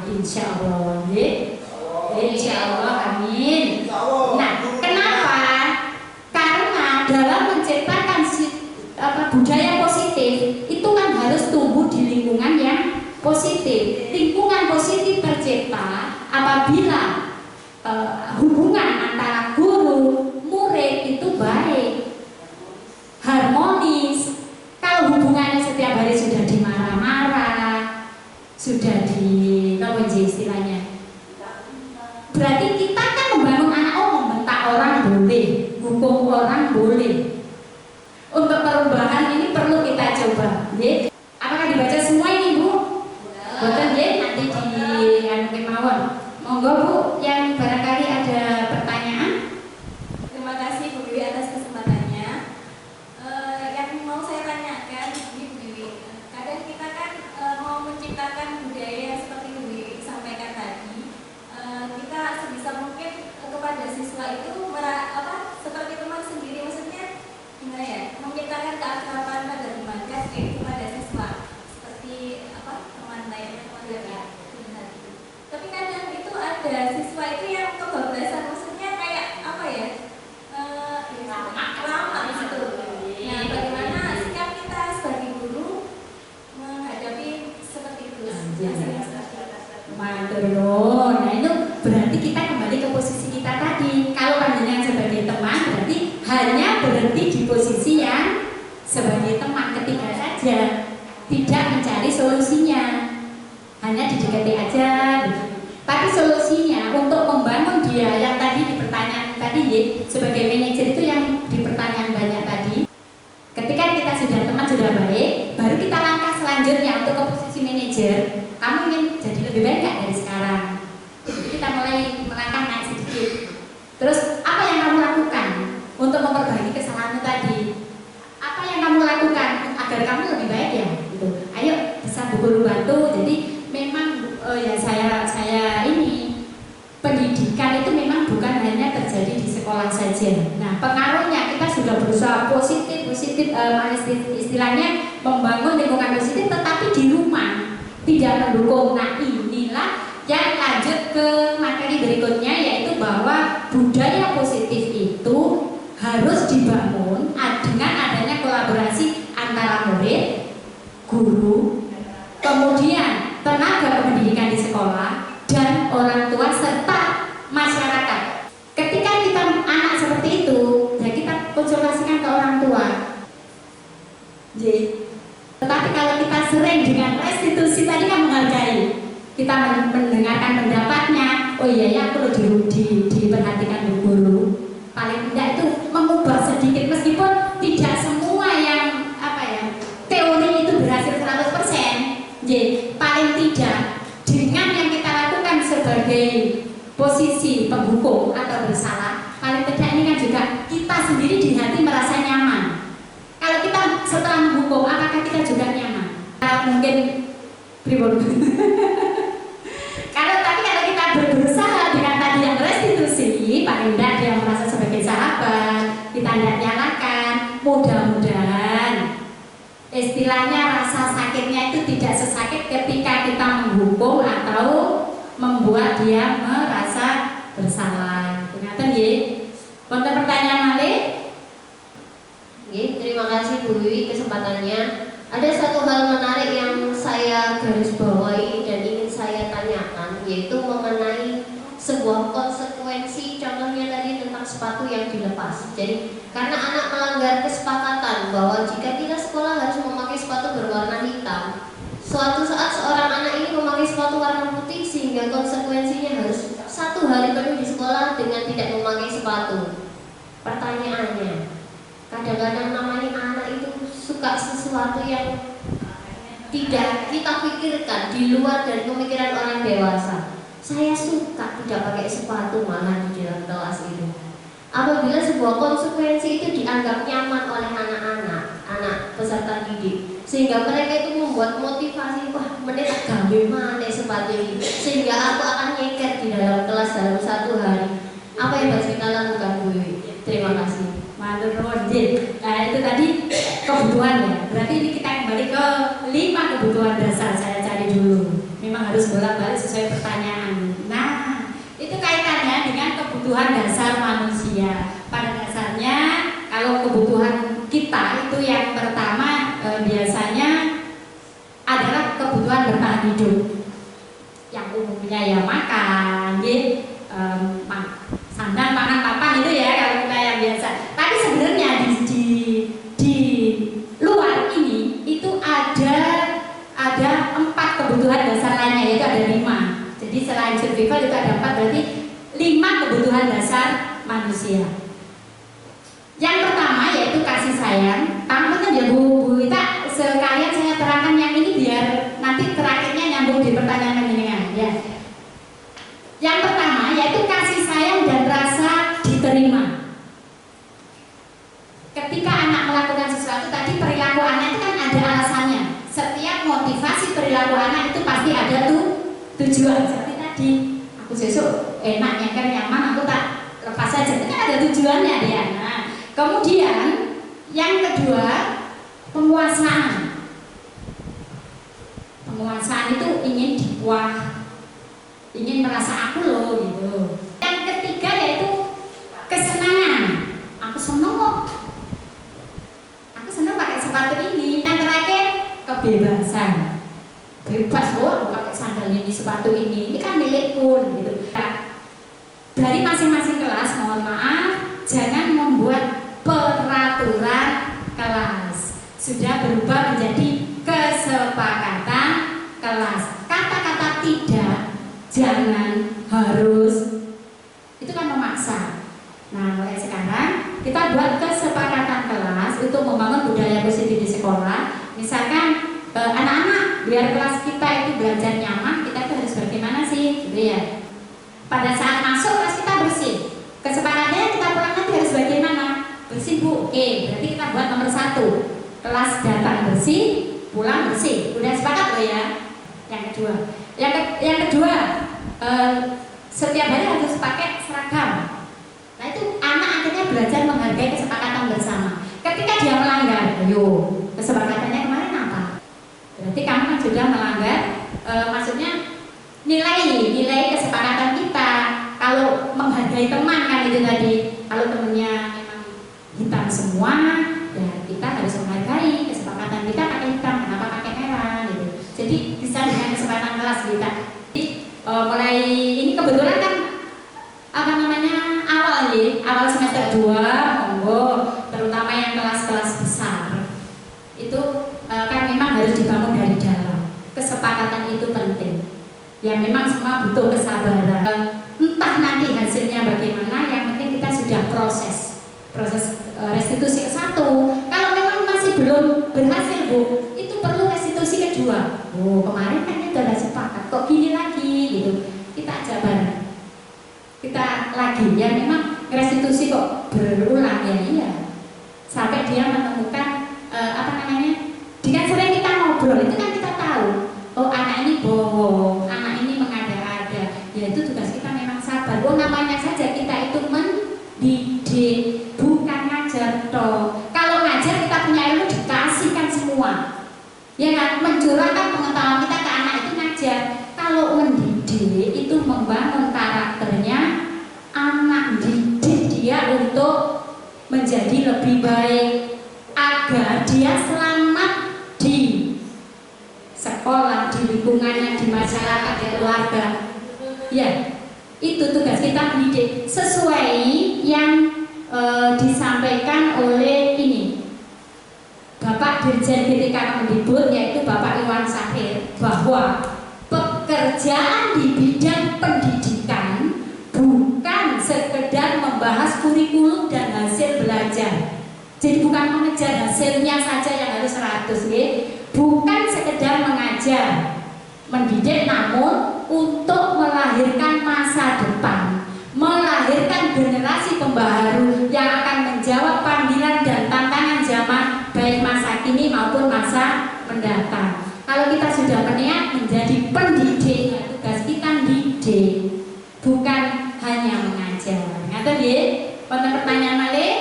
insya Allah, insya Allah, amin. Nah, kenapa? Karena dalam menciptakan budaya positif itu kan harus tumbuh di lingkungan yang positif. Lingkungan positif tercipta apabila hubungan antara guru murid itu baik, harmonis. Kalau hubungannya setiap hari sudah dimarah-marah, sudah istilahnya, berarti kita kan membangun anak, membentak orang boleh, hukum orang boleh. Untuk perubahan ini perlu kita coba. Apakah dibaca semua ini, Bu? Betul, nanti di mawon. Monggo, Bu, yang barangkali ada pertanyaan. Terima kasih Bu Wiwi atas kesempatannya. Yang mau saya tanyakan, Bu Wiwi, kadang kita kan mau menciptakan budaya seperti Bu Wiwi sampaikan tadi. Kita sebisa mungkin kepada siswa itu seperti teman sendiri, maksudnya gimana ya? Menciptakan keakraban pada teman kepada siswa seperti teman lainnya, teman lainnya. Tapi kadang itu ada siswa itu yang kebablasan, maksudnya kayak lama gitu. Nah, bagaimana sikap kita sebagai guru menghadapi seperti itu? Nah, itu berarti kita kembali ke posisi kita tadi. Kalau panjenengan sebagai teman berarti hanya berhenti di posisi yang sebagai teman ketika saja, tidak mencari solusinya, hanya didekati aja. Tapi solusinya untuk membangun dia yang tadi di pertanyaan tadi, sebagai manajer itu yang di pertanyaan banyak tadi. Ketika kita sudah teman, sudah baik, baru kita langkah selanjutnya untuk ke posisi manajer. Kamu ingin jadi lebih baik nggak dari sekarang? Jadi kita mulai melangkah naik sedikit. Terus apa yang kamu lakukan untuk memperbaiki kesalahanmu tadi? Apa yang kamu lakukan agar kamu lebih baik ya? Gitu. Ayo bisa guru bantu. Jadi memang saya ini pendidikan itu memang bukan hanya terjadi di sekolah saja. Nah, pengaruhnya kita sudah berusaha positif istilahnya membangun lingkungan positif, tetapi di rumah tidak mendukung. Nah, inilah yang lanjut ke materi berikutnya, yaitu bahwa budaya positif itu harus dibangun dengan adanya kolaborasi antara murid, guru, kemudian tenaga pendidikan di sekolah, dan orang tua serta masyarakat. Ketika kita anak seperti itu, ya kita konsultasikan ke orang tua. Tetapi kalau kita sering dengan restitusi tadi kan menghargai, kita mendengarkan pendapatnya. Oh iya ya, aku diperhatikan guru. Paling tidak itu mengubah sedikit, meskipun tidak semua yang teori itu berhasil 100%. Paling tidak dengan yang kita lakukan sebagai posisi penghukum atau bersalah, paling tidak ini kan juga kita sendiri di hati merasa nyaman. Kalau kita setelah menghukum, apakah kita juga nyaman? Mungkin pribon. Tapi kalau kita berusaha dengan tadi yang restitusi, paling tidak dia merasa sebagai sahabat, kita tidak nyalakan. Mudah-mudahan istilahnya rasa sakitnya itu tidak sesakit ketika kita menghukum atau membuat dia merasa bersalah. Ingatan ya. Konten pertanyaan malih. Terima kasih Bu Wiwi kesempatannya. Ada satu hal menarik yang saya garis bawahi dan ingin saya tanyakan, yaitu mengenai sebuah konsekuensi. Contohnya tadi tentang sepatu yang dilepas. Jadi karena anak melanggar kesepakatan bahwa jika kita sekolah harus memakai sepatu berwarna hitam, suatu saat seorang anak ini memakai sepatu warna putih, sehingga konsekuensinya harus 1 hari penuh di sekolah dengan tidak memakai sepatu. Pertanyaannya, kadang-kadang namanya anak itu suka sesuatu yang tidak kita pikirkan, di luar dari pemikiran orang dewasa. Saya suka tidak pakai sepatu malah di dalam kelas itu. Apabila sebuah konsekuensi itu dianggap nyaman oleh anak peserta didik, sehingga mereka itu membuat motivasi, wah menit gawe mana sepatu ini, sehingga aku akan nyeker di dalam kelas dalam 1 hari. Apa yang harus kita lakukan, Bu Wiwi? Terima kasih. Matur nuwun. Nah, itu tadi kebutuhan ya. Berarti ini kita kembali ke 5 kebutuhan dasar. Saya cari dulu. Memang harus bolak-balik sesuai kebutuhan dasar manusia. Pada dasarnya kalau kebutuhan kita itu yang pertama biasanya adalah kebutuhan bertahan hidup. Yang umumnya ya makan, sandang, pangan, papan itu ya kalau kita yang biasa. Tapi sebenarnya di luar ini itu ada 4 kebutuhan dasar lainnya, yaitu ada 5. Jadi selain survival itu ada 4, berarti 5 kebutuhan dasar manusia. Yang pertama yaitu kasih sayang. Pangpunten ya Bu Ita, sekalian saya terangkan yang ini biar nanti terakhirnya nyambung di pertanyaan penjenengan ya. Yang pertama yaitu kasih sayang dan rasa diterima. Ketika anak melakukan sesuatu, tadi perilaku anak itu kan ada alasannya. Setiap motivasi perilaku anak itu pasti ada tujuan. Seperti tadi, aku besok enaknya kan nyaman, aku tak lepas saja. Itu kan ada tujuannya dia. Nah, kemudian yang kedua penguasaan. Penguasaan itu ingin dipuah, ingin merasa aku loh gitu. Yang ketiga yaitu kesenangan. Aku seneng kok. Aku seneng pakai sepatu ini. Yang terakhir kebebasan. Bebas loh pakai sandal ini, sepatu ini kan milikku gitu. Dari masing-masing kelas, mohon maaf, jangan membuat peraturan kelas. Sudah berubah menjadi kesepakatan kelas. Kata-kata tidak, jangan, harus, itu kan memaksa. Nah, mulai sekarang kita buat kesepakatan kelas untuk membangun budaya positif di sekolah. Misalkan anak-anak, biar kelas kita itu belajar nyaman, kita tuh harus bagaimana sih, gitu ya. Pada saat masuk kelas kita bersih. Kesepakatannya kita pulang nanti harus bagaimana? Bersih Bu, oke, berarti kita buat nomor 1. Kelas datang bersih, pulang bersih. Udah sepakat loh ya. Yang kedua, setiap hari harus pakai seragam. Nah itu anak akhirnya belajar menghargai kesepakatan bersama. Ketika dia melanggar, ayo kesepakatannya kemarin apa? Berarti kamu kan sudah melanggar, maksudnya nilai kesepakatan kita. Kalau menghargai teman kan itu tadi, kalau temennya memang hitam semua, ya kita harus menghargai kesepakatan kita pakai hitam, kenapa pakai merah gitu. Jadi bisa dengan kesepakatan kelas kita. Jadi mulai ini kebetulan kan awal semester 2, monggo, terutama yang kelas-kelas besar itu kan memang harus dibangun dari dalam. Kesepakatan itu penting. Ya memang semua butuh kesabaran. Entah nanti hasilnya bagaimana, yang penting kita sudah proses restitusi ke-1. Kalau memang masih belum berhasil Bu, itu perlu restitusi kedua. Oh kemarin kan kita udah sepakat, kok gini lagi gitu. Kita aja bareng. Kita lagi, ya memang restitusi kok berulang ya iya. Sampai dia menemukan dengan sering kita ngobrol itu kan kita tahu, oh anak ini bohong, anak ini mengada-ada. Ya itu tugas kita memang sabar. Oh namanya saja kita itu mendidik, bukan ngajar toh. Kalau ngajar kita punya ilmu dikasihkan semua. Ya kan, mencurahkan pengetahuan kita ke anak itu ngajar. Kalau mendidik itu membangun karakternya anak, didik dia untuk menjadi lebih baik agar dia selamat di sekolah, di lingkungannya, di masyarakat, di keluarga. Ya, itu tugas kita mendidik sesuai yang disampaikan oleh ini Bapak Dirjen GTK Kemendikbud, yaitu Bapak Iwan Sahir, bahwa pekerjaan di bidang pendidikan bukan sekedar membahas kurikulum dan hasil belajar. Jadi bukan mengejar hasilnya saja yang harus 100, bukan sekedar mengajar, mendidik, namun untuk melahirkan masa depan, melahirkan generasi pembaharu yang akan menjawab panggilan dan tantangan zaman baik masa kini maupun masa mendatang. Kalau kita sudah berniat menjadi pendidik, tugas kita didik, bukan hanya mengajar. Ngaten nggih? Wonten pertanyaan malih?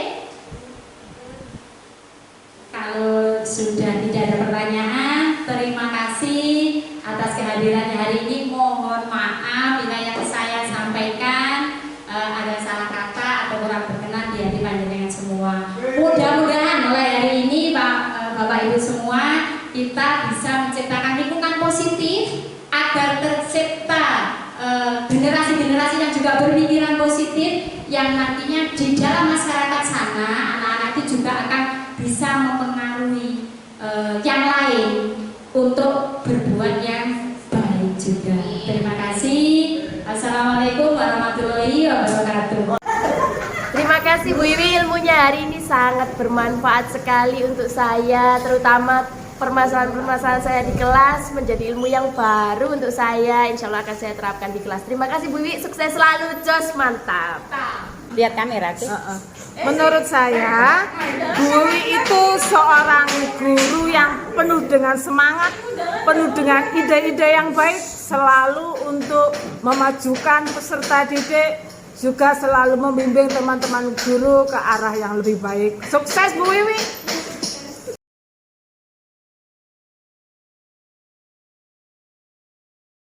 Kalau sudah tidak ada pertanyaan, terima kasih atas kehadirannya hari ini. Mohon maaf bila yang saya sampaikan ada salah generasi-generasi yang juga berpikiran positif, yang nantinya di dalam masyarakat sana anak-anak itu juga akan bisa mempengaruhi yang lain untuk berbuat yang baik juga. Terima kasih. Assalamualaikum warahmatullahi wabarakatuh. Terima kasih Bu Wiwi, ilmunya hari ini sangat bermanfaat sekali untuk saya, terutama permasalahan-permasalahan saya di kelas menjadi ilmu yang baru untuk saya. Insya Allah akan saya terapkan di kelas. Terima kasih Bu Wiwi, sukses selalu, jos, mantap. Lihat kamera tuh. Menurut saya, Bu Wiwi itu seorang guru yang penuh dengan semangat, penuh dengan ide-ide yang baik, selalu untuk memajukan peserta didik, juga selalu membimbing teman-teman guru ke arah yang lebih baik. Sukses Bu Wiwi!